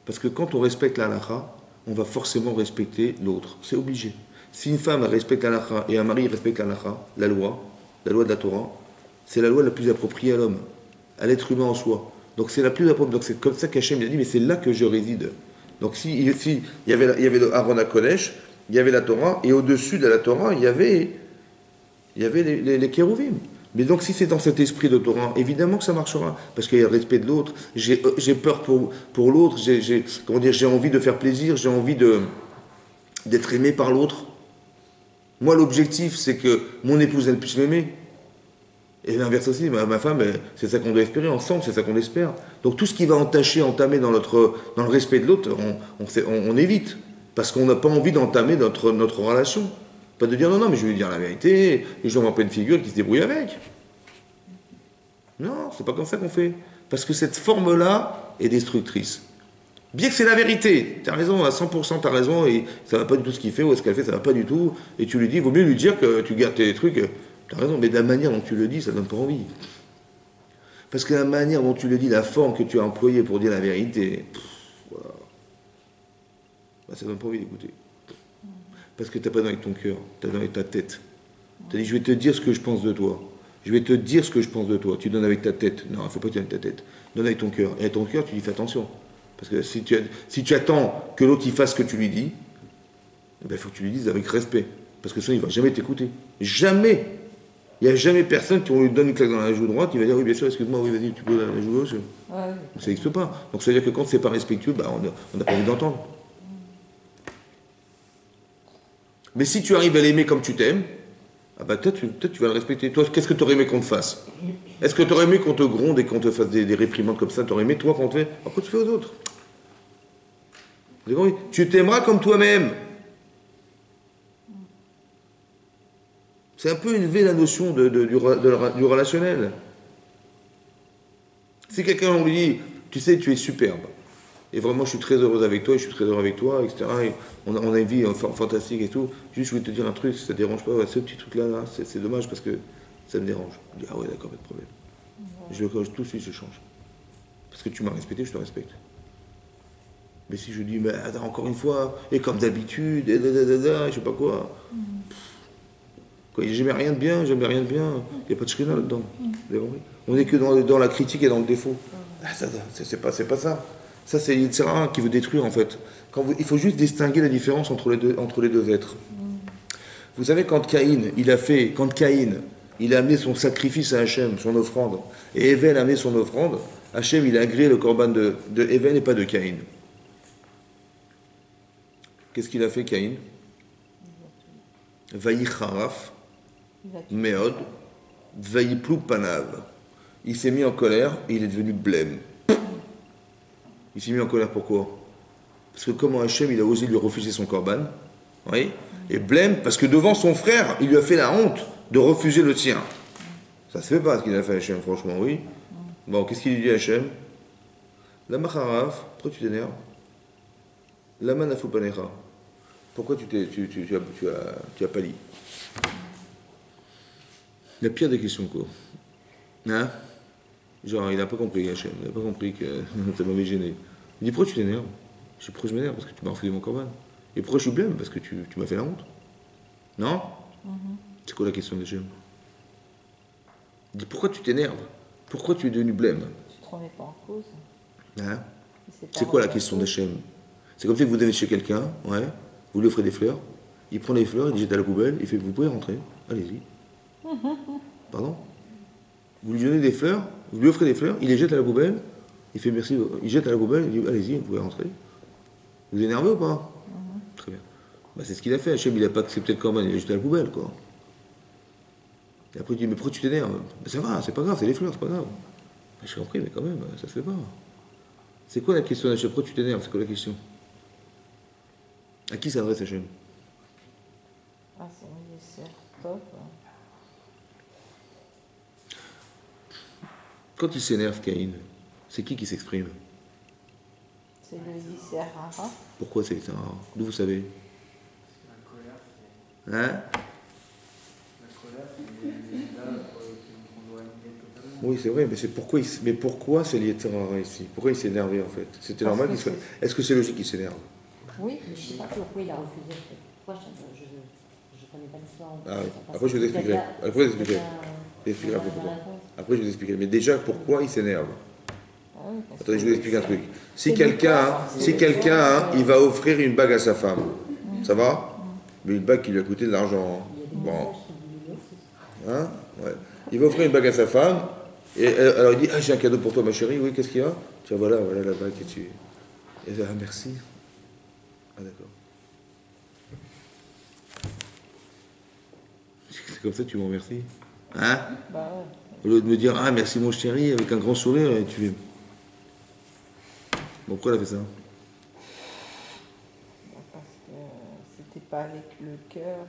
Parce que quand on respecte la halakha, on va forcément respecter l'autre. C'est obligé. Si une femme respecte la halakha et un mari respecte la halakha, la loi de la Torah, c'est la loi la plus appropriée à l'homme, à l'être humain en soi. Donc c'est la plus appropriée. Donc c'est comme ça qu'Hachem a dit, mais c'est là que je réside. Donc si il y avait le Aaron HaKodesh, il y avait la Torah, et au-dessus de la Torah, il y avait les kérouvim. Mais donc si c'est dans cet esprit de Torah, évidemment que ça marchera, parce qu'il y a le respect de l'autre. J'ai peur pour l'autre, j'ai envie de faire plaisir, j'ai envie d'être aimé par l'autre. Moi, l'objectif, c'est que mon épouse, elle puisse m'aimer. Et l'inverse aussi, ma femme, c'est ça qu'on doit espérer ensemble, c'est ça qu'on espère. Donc tout ce qui va entamer dans le respect de l'autre, on évite. Parce qu'on n'a pas envie d'entamer notre relation. Pas de dire non, mais je vais lui dire la vérité, et je n'envoie pas une figure qui se débrouille avec. Non, c'est pas comme ça qu'on fait. Parce que cette forme-là est destructrice. Bien que c'est la vérité, tu as raison, à 100% tu as raison, et ça va pas du tout ce qu'il fait, ou ce qu'elle fait, ça va pas du tout, et tu lui dis, il vaut mieux lui dire que tu gardes tes trucs, tu as raison, mais de la manière dont tu le dis, ça donne pas envie. Parce que la manière dont tu le dis, la forme que tu as employée pour dire la vérité, voilà. Bah, ça donne pas envie d'écouter. Parce que tu n'as pas donné avec ton cœur, tu as donné avec ta tête. Tu as dit, je vais te dire ce que je pense de toi. Je vais te dire ce que je pense de toi. Tu donnes avec ta tête. Non, il ne faut pas que tu donnes avec ta tête. Donne avec ton cœur. Et avec ton cœur, tu dis, fais attention. Parce que si tu attends que l'autre il fasse ce que tu lui dis, il faut que tu lui dises avec respect. Parce que sinon, il ne va jamais t'écouter. Jamais. Il n'y a jamais personne qui, on lui donne une claque dans la joue droite, il va dire, oui, bien sûr, excuse-moi, oui, vas-y, tu peux la joue gauche. Ouais. Ça n'existe pas. Donc ça veut dire que quand c'est pas respectueux, on n'a pas envie d'entendre. Mais si tu arrives à l'aimer comme tu t'aimes, peut-être tu vas le respecter. Toi, qu'est-ce que tu aurais aimé qu'on te fasse? Est-ce que tu aurais aimé qu'on te gronde et qu'on te fasse des réprimandes comme ça? Tu aurais aimé, toi, qu'on te fait? Pourquoi tu fais aux autres? Tu t'aimeras comme toi-même. C'est un peu élevé la notion du relationnel. Si quelqu'un on lui dit, tu sais, tu es superbe, et vraiment je suis très heureuse avec toi, et je suis très heureux avec toi, etc. Et on a une vie fantastique et tout, juste je voulais te dire un truc, si ça te dérange pas, ce petit truc là, c'est dommage parce que ça me dérange. Je dis, ah ouais, d'accord, pas de problème. Tout de suite je change. Parce que tu m'as respecté, je te respecte. Mais si je dis, mais attends, encore une fois, et comme d'habitude, et je sais pas quoi. Quoi, il dit jamais rien de bien, jamais rien de bien. Il n'y a pas de shkina là-dedans. Vous avez compris? On n'est que dans la critique et dans le défaut. Ah, c'est pas ça. Ça, c'est Yitzhara qui veut détruire, en fait. Il faut juste distinguer la différence entre les deux êtres. Vous savez, quand Caïn, il a amené son sacrifice à Hachem, son offrande, et Ével a amené son offrande, Hachem, il a agréé le korban de Ével et pas de Caïn. Qu'est-ce qu'il a fait, Caïn? Vaïcharaf, Meod, Vaïplou Panav. Il s'est mis en colère et il est devenu blême. Il s'est mis en colère pourquoi? Parce que comment Hachem, il a osé lui refuser son korban, oui, et blême parce que devant son frère, il lui a fait la honte de refuser le tien. Ça se fait pas ce qu'il a fait Hachem, franchement, oui. Bon, qu'est-ce qu'il lui dit Hachem? La macharaf, pourquoi tu t'énerves? La manafoupanecha. Pourquoi tu as pâli? La pire des questions, quoi. Hein? Genre, il n'a pas compris, Hachem. Il n'a pas compris que ça m'avait gêné. Il dit, pourquoi tu t'énerves? Je dis, pourquoi je m'énerve? Parce que tu m'as refusé mon korban. Et pourquoi je suis blême? Parce que tu m'as fait la honte. Non? C'est quoi la question d'Hachem? Il dit, pourquoi tu t'énerves? Pourquoi tu es devenu blême? Tu te remets pas en cause. Hein? C'est quoi la question d'Hachem? C'est comme si vous venez chez quelqu'un, ouais, vous lui offrez des fleurs, il prend les fleurs, il les jette à la poubelle, il fait, vous pouvez rentrer, allez-y. Pardon? Vous lui donnez des fleurs, vous lui offrez des fleurs, il les jette à la poubelle, il fait merci, il jette à la poubelle, il dit, allez-y, vous pouvez rentrer. Vous êtes énervé ou pas? Très bien. Bah, c'est ce qu'il a fait, Hachem, il n'a pas accepté le korban, il l'a jeté à la poubelle, quoi. Et après il dit, mais pourquoi tu t'énerves? Ben, ça va, c'est pas grave, c'est les fleurs, c'est pas grave. Ben, j'ai compris, mais quand même, ça se fait pas. C'est quoi la question d'Hachem? Pourquoi tu t'énerves? C'est quoi la question? À qui s'adresse Hachem? Ah, c'est top. Quand il s'énerve, Caïn, c'est qui s'exprime? C'est le Yisserara. Pourquoi c'est ça? D'où vous savez? La colère, Hein? c'est là qu'on doit animer totalement. Oui, c'est vrai, mais pourquoi c'est l'Yetzirara ici? Pourquoi il s'est énervé en fait? C'était normal qu'il soit. Est-ce que c'est logique qu'il s'énerve? Oui. Mais je ne sais pas pourquoi il a refusé. Pourquoi je ne connais pas l'histoire. Ah oui. Après, je vous expliquerai. Après, je vous expliquerai. Je vous expliquerai après pourquoi. Après, je vous expliquerai. Mais déjà, pourquoi il s'énerve? Attendez, je vous explique un truc. Si quelqu'un, il va offrir une bague à sa femme, ça va? Mais une bague qui lui a coûté de l'argent. Bon. Hein? Ouais. Il va offrir une bague à sa femme, et alors il dit, ah, j'ai un cadeau pour toi, ma chérie. Oui, qu'est-ce qu'il y a? Tiens, voilà la bague que tu. Et elle dit, ah, merci. Ah, d'accord. C'est comme ça que tu me remercies. Hein? Bah ouais. Au lieu de me dire, ah, merci mon chéri, avec un grand sourire, et tu. Bon, pourquoi elle a fait ça? Parce que c'était pas avec le cœur.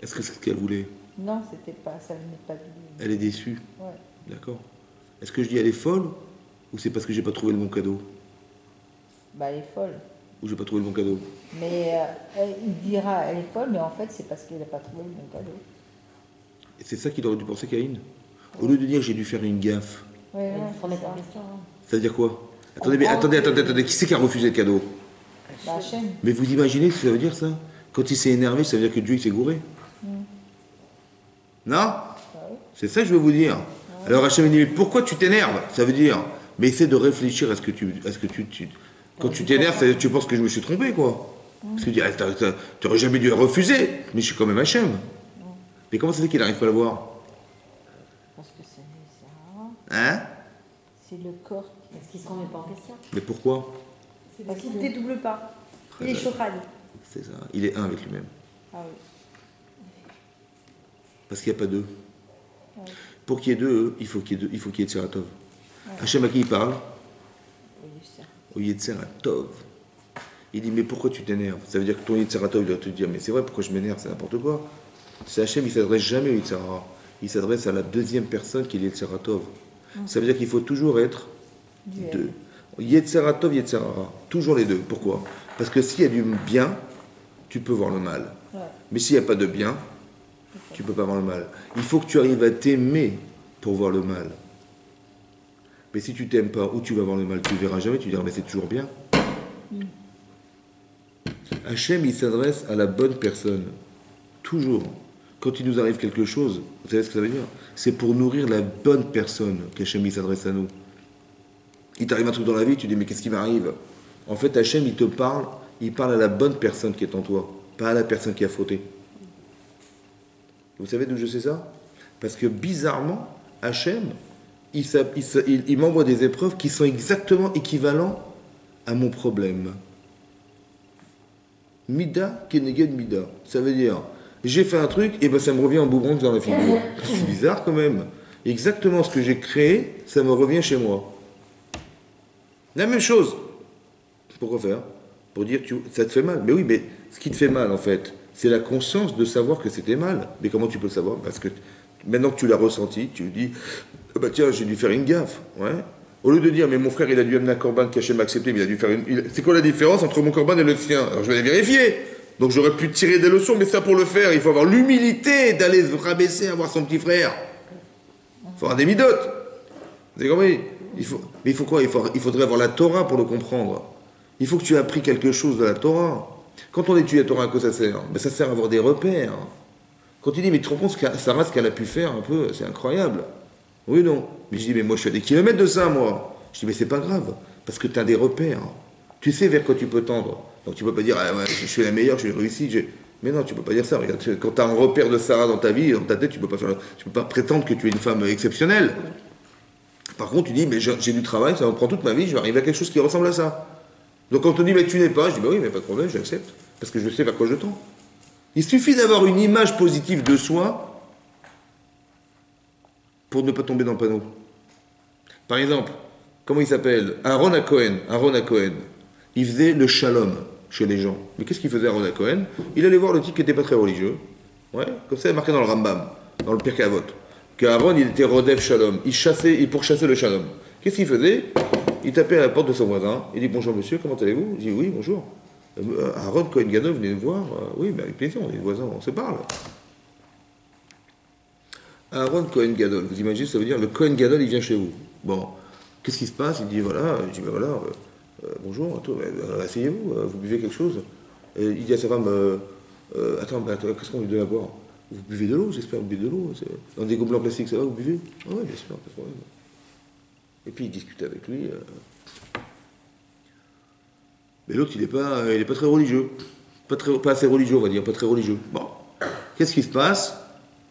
Est-ce que c'est ce qu'elle voulait? Non, c'était pas, ça venait pas de lui. Elle est déçue. Ouais. D'accord. Est-ce que je dis elle est folle, ou c'est parce que j'ai pas trouvé le bon cadeau? Bah, elle est folle. Ou j'ai pas trouvé le bon cadeau? Mais il dira elle est folle, mais en fait, c'est parce qu'il n'a pas trouvé le bon cadeau. Et c'est ça qu'il aurait dû penser Caïn. Au lieu de dire j'ai dû faire une gaffe, Ouais, Il ouais, faut se remettre c'est en ça. question. Hein. ça veut dire quoi? Attendez, qui c'est qui a refusé le cadeau? Bah, Hachem. Mais vous imaginez ce que ça veut dire ça? Quand il s'est énervé, ça veut dire que Dieu il s'est gouré? Non? C'est ça que je veux vous dire. Alors Hachem dit, mais pourquoi tu t'énerves? Ça veut dire, mais essaie de réfléchir à ce que quand tu t'énerves, ça veut dire que tu penses que je me suis trompé, quoi. Parce que tu dis, t'aurais jamais dû refuser, mais je suis quand même Hachem. Mais comment ça fait qu'il n'arrive pas à le voir? Parce que c'est Sarah. Hein? C'est le corps. Est-ce qu'il ne se remet pas en question? Mais pourquoi? C'est parce qu'il ne dédouble pas. Il est bien. chauffade. C'est ça, il est un avec lui-même. Ah oui. Parce qu'il n'y a pas deux. Pour qu'il y ait deux, il faut qu'il y ait Tseratov. Hachem à qui il parle? Au Yetzeratov. Il dit, mais pourquoi tu t'énerves? Ça veut dire que ton Yetzeratov doit te dire, mais c'est vrai, pourquoi je m'énerve? C'est n'importe quoi. C'est Hachem, il ne s'adresse jamais au Yetzerara. Il s'adresse à la deuxième personne qui est Yetzeratov. Ça veut dire qu'il faut toujours être deux. Yetzeratov, Yetzerara. Toujours les deux. Pourquoi? Parce que s'il y a du bien, tu peux voir le mal. Ouais. Mais s'il n'y a pas de bien, tu ne peux pas voir le mal. Il faut que tu arrives à t'aimer pour voir le mal. Mais si tu t'aimes pas, ou tu vas voir le mal, tu ne verras jamais, tu diras, mais c'est toujours bien. Hachem, il s'adresse à la bonne personne. Toujours. quand il nous arrive quelque chose, vous savez ce que ça veut dire? C'est pour nourrir la bonne personne qu'Hachem il s'adresse à nous. Il t'arrive un truc dans la vie, tu dis mais qu'est-ce qui m'arrive? En fait, Hachem il parle à la bonne personne qui est en toi, pas à la personne qui a fauté. Vous savez d'où je sais ça? Parce que bizarrement, Hachem, il m'envoie des épreuves qui sont exactement équivalentes à mon problème. Mida keneged mida. Ça veut dire, j'ai fait un truc, et ben ça me revient en boomerang dans la figure. C'est bizarre quand même. Exactement ce que j'ai créé, ça me revient chez moi. La même chose. Pourquoi faire? Pour dire, ça te fait mal. Mais oui, mais ce qui te fait mal, en fait, c'est la conscience de savoir que c'était mal. Mais comment tu peux le savoir? Parce que maintenant que tu l'as ressenti, tu dis, ah bah tiens, j'ai dû faire une gaffe. Ouais. Au lieu de dire, mais mon frère, il a dû amener un corban qu'Hachem m'a accepté, mais il a dû faire une... C'est quoi la différence entre mon corban et le sien? Alors je vais la vérifier. Donc j'aurais pu tirer des leçons, mais ça pour le faire, il faut avoir l'humilité d'aller se rabaisser à voir son petit frère. Il faut avoir des midotes. Vous avez compris? Mais il faut quoi? Il faudrait avoir la Torah pour le comprendre. Il faut que tu aies appris quelque chose de la Torah. Quand on étudie la Torah, à quoi ça sert? Ben, ça sert à avoir des repères. Quand tu dis, mais tu te rends compte Sarah, ce qu'elle a pu faire un peu, c'est incroyable. Oui, non. Mais je dis, mais moi je suis à des kilomètres de ça, moi. Je dis, mais c'est pas grave, parce que tu as des repères. Tu sais vers quoi tu peux tendre. Donc tu peux pas dire, ah ouais, je suis la meilleure, j'ai réussi. Mais non, tu peux pas dire ça. Regarde, quand tu as un repère de Sarah dans ta vie, dans ta tête, tu peux pas prétendre que tu es une femme exceptionnelle. Par contre, tu dis, mais j'ai du travail, ça me prend toute ma vie, je vais arriver à quelque chose qui ressemble à ça. Donc quand on te dit, mais tu n'es pas, je dis, bah oui, mais pas de problème, j'accepte. Parce que je sais vers quoi je tends. Il suffit d'avoir une image positive de soi pour ne pas tomber dans le panneau. Par exemple, comment il s'appelle? Aaron Cohen. Aaron Cohen. Il faisait le shalom chez les gens. Mais qu'est-ce qu'il faisait Aaron Cohen? Il allait voir le type qui n'était pas très religieux. Ouais, comme ça, il est marqué dans le Rambam, dans le Pirkei Avot. Qu'Aaron, il était Rodef Shalom. Il pourchassait le shalom. Qu'est-ce qu'il faisait? Il tapait à la porte de son voisin. Il dit, bonjour monsieur, comment allez-vous? Il dit, oui, bonjour. Aaron Cohen Gadol, venez nous voir. Oui, mais avec plaisir, on est voisins, on se parle. Aaron Cohen Gadol, vous imaginez, ça veut dire le Cohen Gadol, il vient chez vous. Bon, qu'est-ce qui se passe? Il dit, voilà, je dis, ben voilà, bonjour, asseyez-vous, vous buvez quelque chose? Il dit à sa femme, attends, qu'est-ce qu'on lui donne à boire? Vous buvez de l'eau, j'espère, vous buvez de l'eau. Dans des gobelets en plastique, ça va, vous buvez? Ah oui, bien sûr, pas de problème. Et puis il discute avec lui. Mais l'autre, il n'est pas très religieux. Pas assez religieux, on va dire, pas très religieux. Bon, qu'est-ce qui se passe?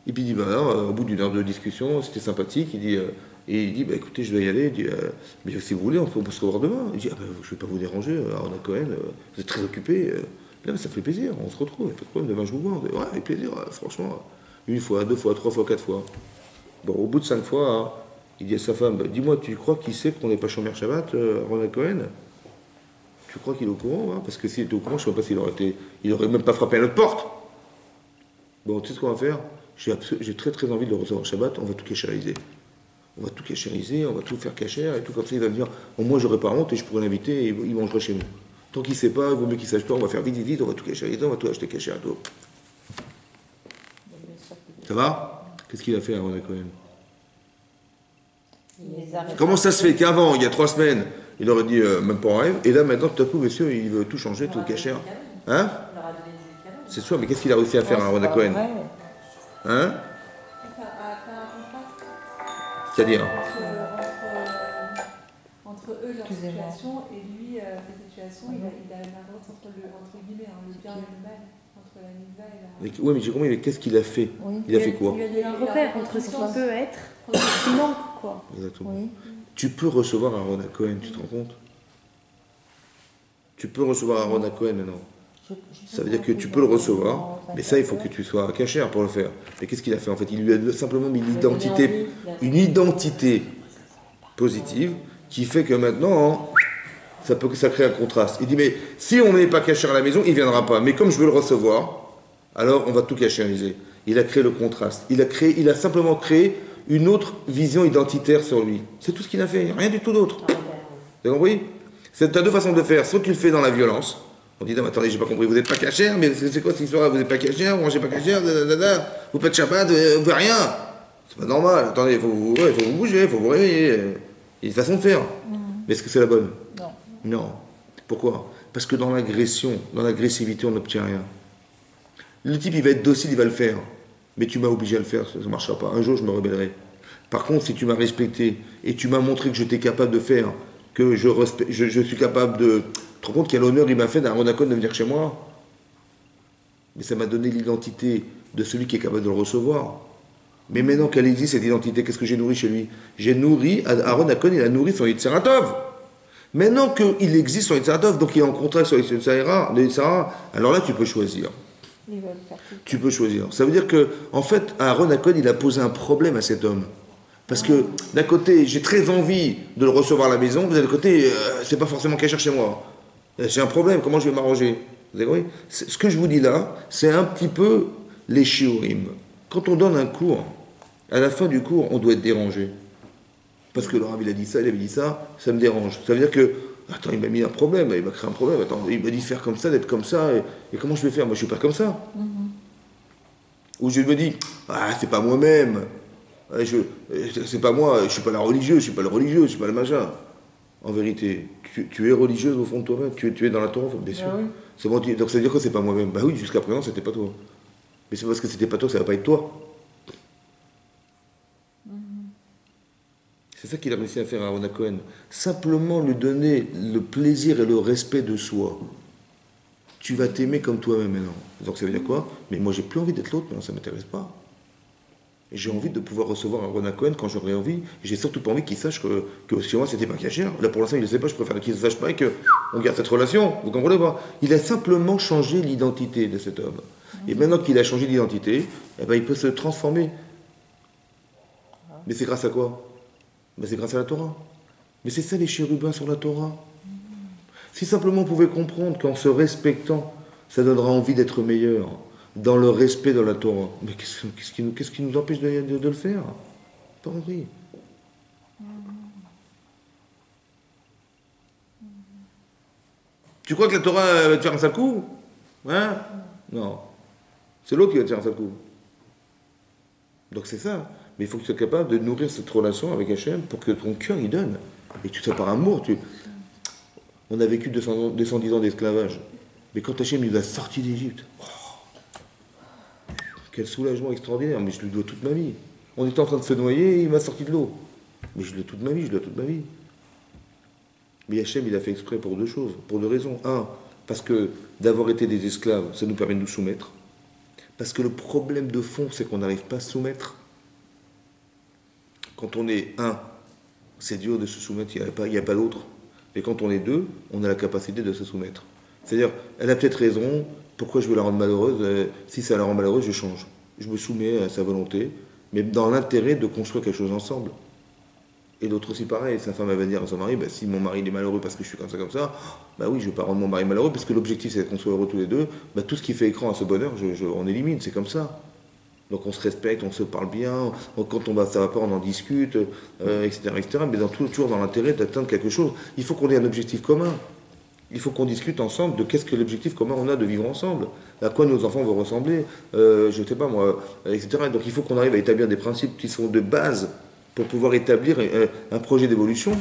Et puis il dit, bah alors, au bout d'une heure de discussion, c'était sympathique, il dit, bah écoutez, je dois y aller. Il dit, mais si vous voulez, on peut se revoir demain. Il dit, ah bah, je ne vais pas vous déranger, Aaron Cohen, vous êtes très occupé. Là, ça me fait plaisir, on se retrouve, pas de problème, demain je vous vois. Ouais, avec plaisir, franchement, une fois, deux fois, trois fois, quatre fois. Bon, au bout de 5 fois, hein, il dit à sa femme, bah, dis-moi, tu crois qu'il sait qu'on n'est pas Shomer Shabbat, Aaron Cohen? Tu crois qu'il est au courant, hein? Parce que s'il était au courant, je ne sais pas il aurait même pas frappé à notre porte. Bon, tu sais ce qu'on va faire? J'ai très très envie de le recevoir Shabbat, on va tout cachériser. On va tout cachériser, on va tout faire cachère, et tout comme ça, il va me dire, au moins j'aurai pas honte et je pourrais l'inviter et il mangerait chez nous. Tant qu'il ne sait pas, il vaut mieux qu'il ne sache pas, on va faire vite, on va tout cachériser, on va tout acheter cachère, tout. Ça va? Qu'est-ce qu'il a fait Aaron Cohen? Comment ça se fait qu'avant, il y a 3 semaines, il aurait dit même pas en rêve, et là maintenant tout à coup, monsieur, il veut tout changer, tout cachère. Hein? C'est sûr, mais qu'est-ce qu'il a réussi à faire Aaron Cohen? Hein? C'est-à-dire? Entre eux, leur situation, et lui, sa situation, il a une avance entre guillemets, le bien et le mal, entre la mitzvah et la... Oui, mais j'ai compris, mais qu'est-ce qu'il a fait? Il a fait quoi? Il y a un repère entre ce qui peut être et ce qui manque, quoi. Exactement. Oui. Tu peux recevoir Aaron Cohen, tu te rends compte? Tu peux recevoir Aaron Cohen maintenant. Ça veut dire que tu peux le recevoir, mais ça, il faut que tu sois cachère pour le faire. Mais qu'est-ce qu'il a fait en fait? Il lui a simplement mis une identité positive qui fait que maintenant, ça crée un contraste. Il dit, mais si on n'est pas cachère à la maison, il ne viendra pas. Mais comme je veux le recevoir, alors on va tout cachériser. Il a créé le contraste. Il a simplement créé une autre vision identitaire sur lui. C'est tout ce qu'il a fait, rien du tout d'autre. Vous avez compris? Tu as 2 façons de faire. Soit tu le fais dans la violence. On dit, non, mais attendez, j'ai pas compris, vous n'êtes pas cachère, mais c'est quoi cette histoire? Vous n'êtes pas cachère, vous mangez pas cachère, vous faites Shabbat, vous faites rien. C'est pas normal, attendez, il faut vous bouger, il faut vous réveiller. Il y a une façon de faire. Mais est-ce que c'est la bonne? Non. Pourquoi? Parce que dans l'agression, dans l'agressivité, on n'obtient rien. Le type, il va être docile, il va le faire. Mais tu m'as obligé à le faire, ça ne marchera pas. Un jour, je me rebellerai. Par contre, si tu m'as respecté et tu m'as montré que j'étais capable de faire, que je suis capable de... Tu te rends compte quel honneur il m'a fait d'Aaron Cohen de venir chez moi? Mais ça m'a donné l'identité de celui qui est capable de le recevoir. Mais maintenant qu'elle existe, cette identité, qu'est-ce que j'ai nourri chez lui? J'ai nourri, Aaron Cohen, il a nourri son Yetzeratov. Maintenant qu'il existe son Yetzeratov, donc il est en contrat sur le Yitzhara, alors là, tu peux choisir. Tu peux choisir. Ça veut dire que, en fait, Aaron Cohen, il a posé un problème à cet homme. Parce que, d'un côté, j'ai très envie de le recevoir à la maison, de l'autre côté, c'est pas forcément qu'il cherche chez moi. J'ai un problème, comment je vais m'arranger? Vous avez compris? Ce que je vous dis là, c'est un petit peu les shiurim. Quand on donne un cours, à la fin du cours, on doit être dérangé. Parce que le Rav, il a dit ça, il avait dit ça, ça me dérange. Ça veut dire que, attends, il m'a mis un problème, il m'a créé un problème, attends, il m'a dit de faire comme ça, d'être comme ça, et comment je vais faire? Moi, je suis pas comme ça. Ou je me dis, ah, c'est pas moi-même, c'est pas moi, je suis pas la religieuse, je suis pas le religieux, je suis pas le machin. En vérité, tu es religieuse au fond de toi-même, tu es dans la Torah, bien sûr. Oui. C'est bon, donc ça veut dire que c'est pas moi-même. Bah oui, jusqu'à présent, c'était pas toi. Mais c'est parce que c'était pas toi que ça va pas être toi. C'est ça qu'il a réussi à faire à Aaron Cohen. Simplement lui donner le plaisir et le respect de soi. Tu vas t'aimer comme toi-même maintenant. Donc ça veut dire quoi? Mais moi, j'ai plus envie d'être l'autre, ça ne m'intéresse pas. Et j'ai envie de pouvoir recevoir Aaron Cohen quand j'aurai envie. J'ai surtout pas envie qu'il sache que chez moi, c'était pas caché. Là, pour l'instant, il ne sait pas, je préfère qu'il ne sache pas et qu'on garde cette relation. Vous comprenez pas? Il a simplement changé l'identité de cet homme. Et maintenant qu'il a changé d'identité, eh ben, il peut se transformer. Mais c'est grâce à quoi? Ben, c'est grâce à la Torah. Mais c'est ça les chérubins sur la Torah. Si simplement on pouvait comprendre qu'en se respectant, ça donnera envie d'être meilleur, dans le respect de la Torah. Mais qu'est-ce qui nous empêche de le faire? Pas envie. Tu crois que la Torah va te faire un sale coup? Hein? Non. C'est l'autre qui va te faire un sale coup. Donc c'est ça. Mais il faut que tu sois capable de nourrir cette relation avec Hachem pour que ton cœur y donne. Et que tu sois par amour. On a vécu 210 ans d'esclavage. Mais quand Hachem nous a sortis d'Égypte, quel soulagement extraordinaire. Mais je lui dois toute ma vie. On était en train de se noyer et il m'a sorti de l'eau. Mais je lui dois toute ma vie, je lui dois toute ma vie. Mais Hachem, il a fait exprès pour deux choses, pour deux raisons. Un, parce que d'avoir été des esclaves, ça nous permet de nous soumettre. Parce que le problème de fond, c'est qu'on n'arrive pas à se soumettre. Quand on est un, c'est dur de se soumettre, il n'y a pas d'autre. Et quand on est deux, on a la capacité de se soumettre. C'est-à-dire, elle a peut-être raison, pourquoi je veux la rendre malheureuse? Si ça la rend malheureuse, je change. Je me soumets à sa volonté, mais dans l'intérêt de construire quelque chose ensemble. Et l'autre aussi pareil, sa femme elle va dire à son mari, bah, si mon mari il est malheureux parce que je suis comme ça, bah oui, je ne vais pas rendre mon mari malheureux, parce que l'objectif c'est qu'on soit heureux tous les deux, bah, tout ce qui fait écran à ce bonheur, on élimine, c'est comme ça. Donc on se respecte, on se parle bien, quand ça va pas, on en discute, etc. Mais toujours dans l'intérêt d'atteindre quelque chose. Il faut qu'on ait un objectif commun. Il faut qu'on discute ensemble de qu'est-ce que l'objectif commun on a de vivre ensemble. À quoi nos enfants vont ressembler, je ne sais pas moi, etc. Donc il faut qu'on arrive à établir des principes qui sont de base pour pouvoir établir un projet d'évolution.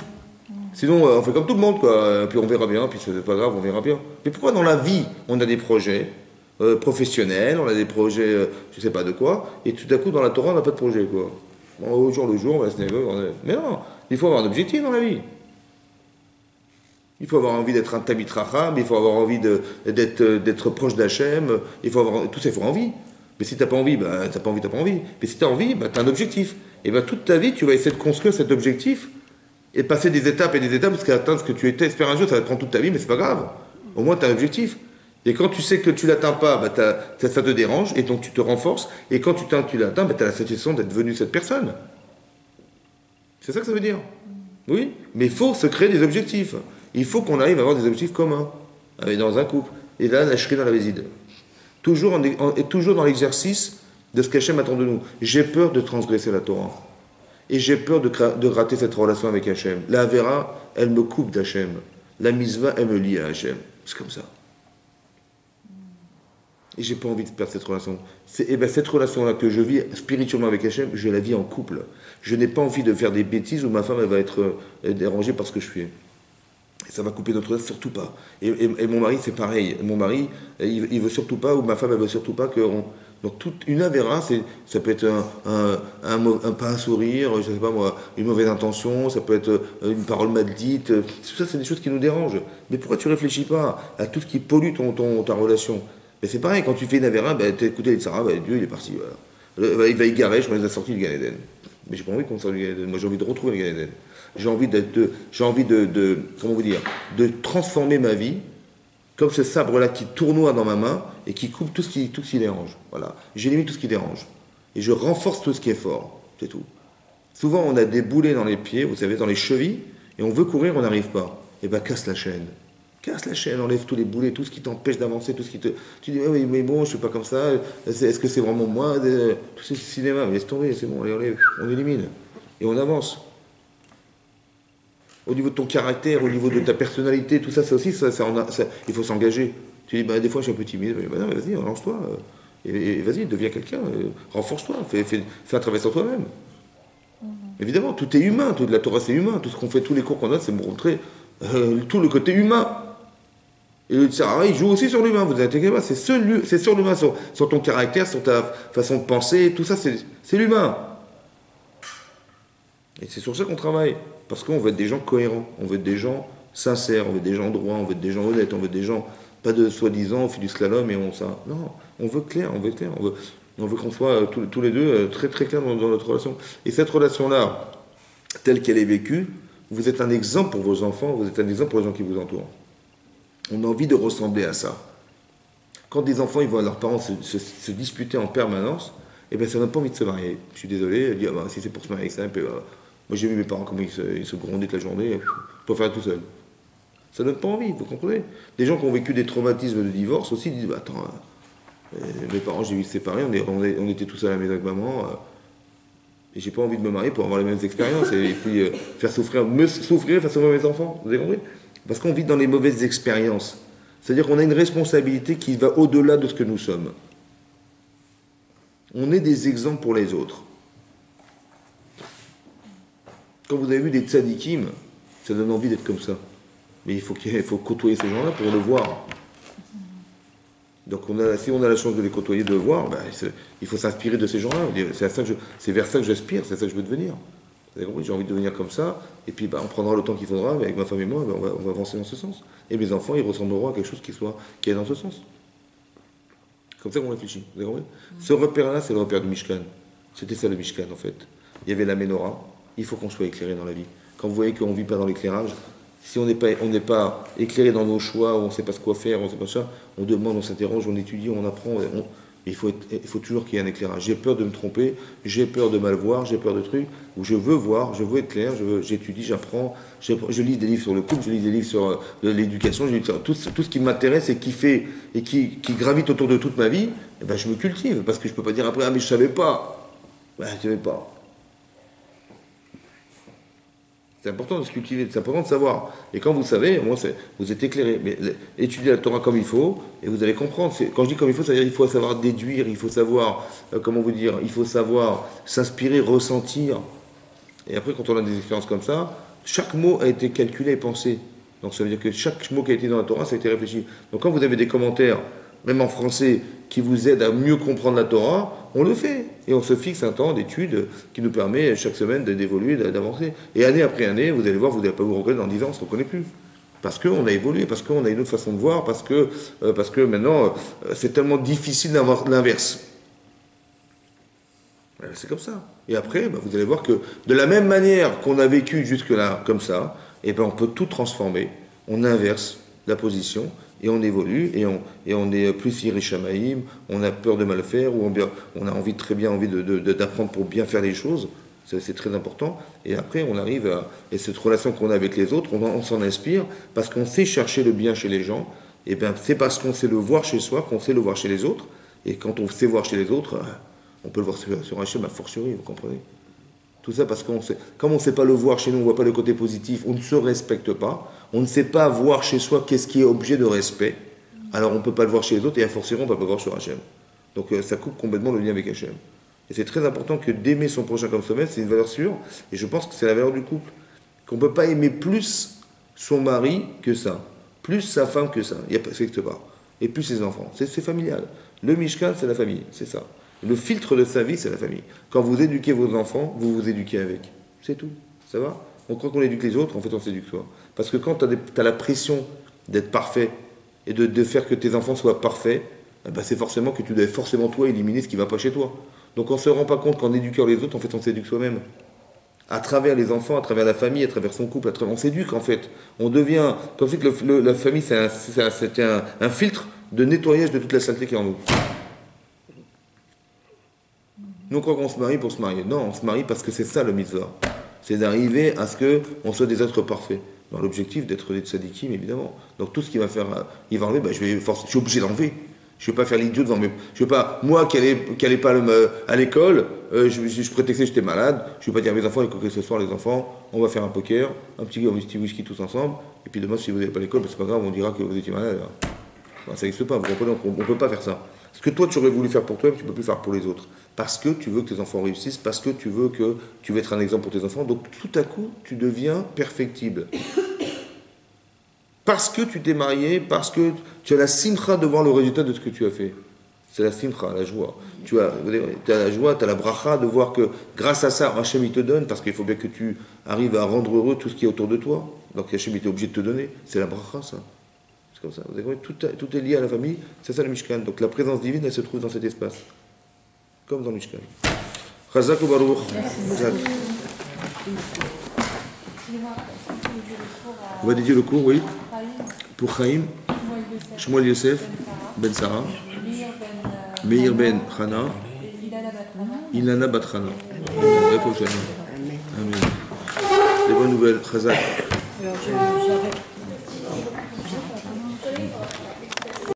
Sinon, on fait comme tout le monde, quoi. Puis on verra bien, puis c'est pas grave, on verra bien. Mais pourquoi dans la vie, on a des projets professionnels, on a des projets, je sais pas de quoi, et tout à coup, dans la Torah, on n'a pas de projet, quoi. Bon, au jour le jour, on va se négocier. Mais non, il faut avoir un objectif dans la vie. Il faut avoir envie d'être un Tamid Racham, il faut avoir envie d'être proche d'Hachem, il faut avoir tout ça, il faut envie. Mais si t'as pas envie, bah t'as pas envie. Mais si t'as envie, bah t'as un objectif. Et bah toute ta vie, tu vas essayer de construire cet objectif et passer des étapes jusqu'à atteindre ce que tu étais. Espère un jour, ça va te prendre toute ta vie, mais c'est pas grave. Au moins t'as un objectif. Et quand tu sais que tu l'atteins pas, bah ça te dérange et donc tu te renforces. Et quand tu l'atteins, bah t'as la satisfaction d'être devenu cette personne. C'est ça que ça veut dire. Oui, mais il faut se créer des objectifs. Il faut qu'on arrive à avoir des objectifs communs dans un couple. Et là, la Shrina la Vézide. Toujours dans l'exercice de ce qu'Hachem attend de nous. J'ai peur de transgresser la Torah. Et j'ai peur de rater cette relation avec Hachem. La Avera, elle me coupe d'Hachem. La Mitzvah, elle me lie à Hachem. C'est comme ça. Et j'ai pas envie de perdre cette relation. Cette relation-là que je vis spirituellement avec Hachem, je la vis en couple. Je n'ai pas envie de faire des bêtises où ma femme elle va être dérangée par ce que je fais. Ça va couper notre lien, surtout pas. Et mon mari, c'est pareil. Mon mari, il veut surtout pas, ou ma femme, elle veut surtout pas que... Donc, une avéra, ça peut être pas un sourire, je sais pas moi, une mauvaise intention, ça peut être une parole mal dite. Tout ça, c'est des choses qui nous dérangent. Mais pourquoi tu réfléchis pas à tout ce qui pollue ta relation? Mais c'est pareil, quand tu fais une avéra, t'as écouté les Sarah, Dieu, il est parti. Voilà. Il va y garer, je me les ai sortis du Gan Eden. Mais j'ai pas envie qu'on sorte du Gan Eden. Moi, j'ai envie de retrouver le Gan Eden. J'ai envie comment vous dire, de transformer ma vie comme ce sabre-là qui tournoie dans ma main et qui coupe tout ce qui dérange. Voilà. J'élimine tout ce qui dérange. Et je renforce tout ce qui est fort. C'est tout. Souvent, on a des boulets dans les pieds, vous savez, dans les chevilles, et on veut courir, on n'arrive pas. Eh bien, casse la chaîne. Casse la chaîne, enlève tous les boulets, tout ce qui t'empêche d'avancer, tout ce qui te... Tu dis, oui, mais bon, je ne suis pas comme ça, est-ce que c'est vraiment moi? Tout ce cinéma, mais laisse tomber, c'est bon, allez, on élimine. Et on avance. Au niveau de ton caractère, au niveau de ta personnalité, tout ça, aussi, il faut s'engager. Tu dis, des fois, je suis un peu timide. Non, mais vas-y, lance-toi. Et vas-y, deviens quelqu'un. Renforce-toi. Fais un travail sur toi-même. Évidemment, tout est humain. Toute la Torah, c'est humain. Tout ce qu'on fait, tous les cours qu'on a, c'est montrer tout le côté humain. Et le Sarah, il joue aussi sur l'humain. Vous inquiétez pas. C'est sur l'humain, sur ton caractère, sur ta façon de penser. Tout ça, c'est l'humain. Et c'est sur ça qu'on travaille. Parce qu'on veut être des gens cohérents, on veut être des gens sincères, on veut être des gens droits, on veut être des gens honnêtes, on veut être des gens, pas de soi-disant, on fait du slalom et on ça. Non, on veut clair, on veut qu'on soit tous les deux très très clairs dans notre relation. Et cette relation-là, telle qu'elle est vécue, vous êtes un exemple pour vos enfants, vous êtes un exemple pour les gens qui vous entourent. On a envie de ressembler à ça. Quand des enfants ils voient leurs parents se disputer en permanence, eh bien ça n'a pas envie de se marier. Je suis désolé, dire si c'est pour se marier avec ça, moi j'ai vu mes parents comment ils se grondaient toute la journée, je peux faire tout seul. Ça donne pas envie, vous comprenez? Des gens qui ont vécu des traumatismes de divorce aussi disent, attends, mes parents j'ai vu se séparer, on était tous à la maison avec maman, et j'ai pas envie de me marier pour avoir les mêmes expériences, et puis me souffrir face à mes enfants, vous avez compris? Parce qu'on vit dans les mauvaises expériences. C'est-à-dire qu'on a une responsabilité qui va au-delà de ce que nous sommes. On est des exemples pour les autres. Quand vous avez vu des tzadikim, ça donne envie d'être comme ça. Mais il faut côtoyer ces gens-là pour le voir. Donc si on a la chance de les côtoyer, de le voir, il faut s'inspirer de ces gens-là. C'est vers ça que j'aspire, c'est ça que je veux devenir. Vous avez compris? J'ai envie de devenir comme ça, et puis on prendra le temps qu'il faudra, mais avec ma femme et moi, on va avancer dans ce sens. Et mes enfants, ils ressembleront à quelque chose qui est dans ce sens. Comme ça qu'on réfléchit. Vous avez compris? Ce repère-là, c'est le repère du Mishkan. C'était ça le Mishkan, en fait. Il y avait la Ménorah. Il faut qu'on soit éclairé dans la vie. Quand vous voyez qu'on ne vit pas dans l'éclairage, si on n'est pas éclairé dans nos choix, on ne sait pas ce quoi faire, on ne sait pas ça, on demande, on s'interroge, on étudie, on apprend. Il faut toujours qu'il y ait un éclairage. J'ai peur de me tromper, j'ai peur de mal voir, j'ai peur de trucs, où je veux voir, je veux être clair, j'étudie, j'apprends, je lis des livres sur le couple, je lis des livres sur l'éducation, je lis sur tout ce qui m'intéresse et qui gravite autour de toute ma vie, je me cultive, parce que je ne peux pas dire après, mais je ne savais pas. Je ne savais pas. C'est important de se cultiver, c'est important de savoir. Et quand vous savez, vous êtes éclairé. Mais étudiez la Torah comme il faut, et vous allez comprendre. Quand je dis comme il faut, c'est-à-dire qu'il faut savoir déduire, il faut savoir, il faut savoir s'inspirer, ressentir. Et après, quand on a des expériences comme ça, chaque mot a été calculé et pensé. Donc ça veut dire que chaque mot qui a été dans la Torah, ça a été réfléchi. Donc quand vous avez des commentaires, même en français, qui vous aident à mieux comprendre la Torah, on le fait. Et on se fixe un temps d'étude qui nous permet chaque semaine d'évoluer, d'avancer. Et année après année, vous allez voir, vous n'allez pas vous reconnaître dans 10 ans, on ne se reconnaît plus. Parce qu'on a évolué, parce qu'on a une autre façon de voir, parce que maintenant, c'est tellement difficile d'avoir l'inverse. C'est comme ça. Et après, vous allez voir que de la même manière qu'on a vécu jusque-là, comme ça, on peut tout transformer. On inverse la position, et on évolue, et on est plus irishamaïm, on a peur de mal faire, ou on a très bien envie d'apprendre pour bien faire les choses, c'est très important, et après on arrive et cette relation qu'on a avec les autres, on s'en inspire, parce qu'on sait chercher le bien chez les gens, et c'est parce qu'on sait le voir chez soi, qu'on sait le voir chez les autres, et quand on sait voir chez les autres, on peut le voir sur Hachem, a fortiori, vous comprenez? Tout ça parce comme on ne sait pas le voir chez nous, on ne voit pas le côté positif, on ne se respecte pas, on ne sait pas voir chez soi qu'est-ce qui est objet de respect, alors on ne peut pas le voir chez les autres et forcément on ne peut pas le voir sur Hachem. Donc ça coupe complètement le lien avec Hachem. Et c'est très important que d'aimer son prochain comme soi-même, c'est une valeur sûre, et je pense que c'est la valeur du couple. Qu'on ne peut pas aimer plus son mari que ça, plus sa femme que ça, il n'y a pas quelque part, et plus ses enfants. C'est familial. Le Mishkan, c'est la famille, c'est ça. Le filtre de sa vie, c'est la famille. Quand vous éduquez vos enfants, vous vous éduquez avec. C'est tout. Ça va? On croit qu'on éduque les autres, en fait on s'éduque soi. Parce que quand tu as la pression d'être parfait et de faire que tes enfants soient parfaits, eh ben c'est forcément que tu dois forcément toi éliminer ce qui ne va pas chez toi. Donc on ne se rend pas compte qu'en éduquant les autres, en fait on s'éduque soi-même. À travers les enfants, à travers la famille, à travers son couple, on s'éduque en fait. On devient, comme si la famille c'est un filtre de nettoyage de toute la saleté qui est en nous. Nous on croit qu'on se marie pour se marier. Non, on se marie parce que c'est ça le mitzvah. C'est d'arriver à ce qu'on soit des êtres parfaits. Dans l'objectif d'être des tzadikim, évidemment. Donc tout ce qui va faire, il va enlever, ben, je suis obligé d'enlever. Je ne vais pas faire l'idiot devant mes... Je ne vais pas, moi qui n'allais pas à l'école, je prétextais que j'étais malade, je ne vais pas dire à mes enfants, écoutez ce soir les enfants, on va faire un poker, un petit whisky tous ensemble, et puis demain si vous n'allez pas à l'école, ben, c'est pas grave, on dira que vous étiez malade. Ben, ça n'existe pas, vous comprenez, on ne peut pas faire ça. Ce que toi tu aurais voulu faire pour toi, tu ne peux plus faire pour les autres. Parce que tu veux que tes enfants réussissent, parce que tu veux être un exemple pour tes enfants, donc tout à coup tu deviens perfectible. Parce que tu t'es marié, parce que tu as la simcha de voir le résultat de ce que tu as fait. C'est la simcha, la joie. Tu as la joie, tu as la bracha de voir que grâce à ça, Hachem il te donne, parce qu'il faut bien que tu arrives à rendre heureux tout ce qui est autour de toi. Donc Hachem il est obligé de te donner. C'est la bracha, ça. C'est comme ça. Vous avez compris, tout est lié à la famille, c'est ça le Mishkan. Donc la présence divine, elle se trouve dans cet espace. Comme dans le Mishkan. Chazak ou Baruch. On va dédier le cours, oui. Pour Chaim, Shmuel Yosef, Ben Sarah, Meir Ben Chana, Ilana Bat Chana. Amen. Les bonnes nouvelles, Chazak. Alors, j'avais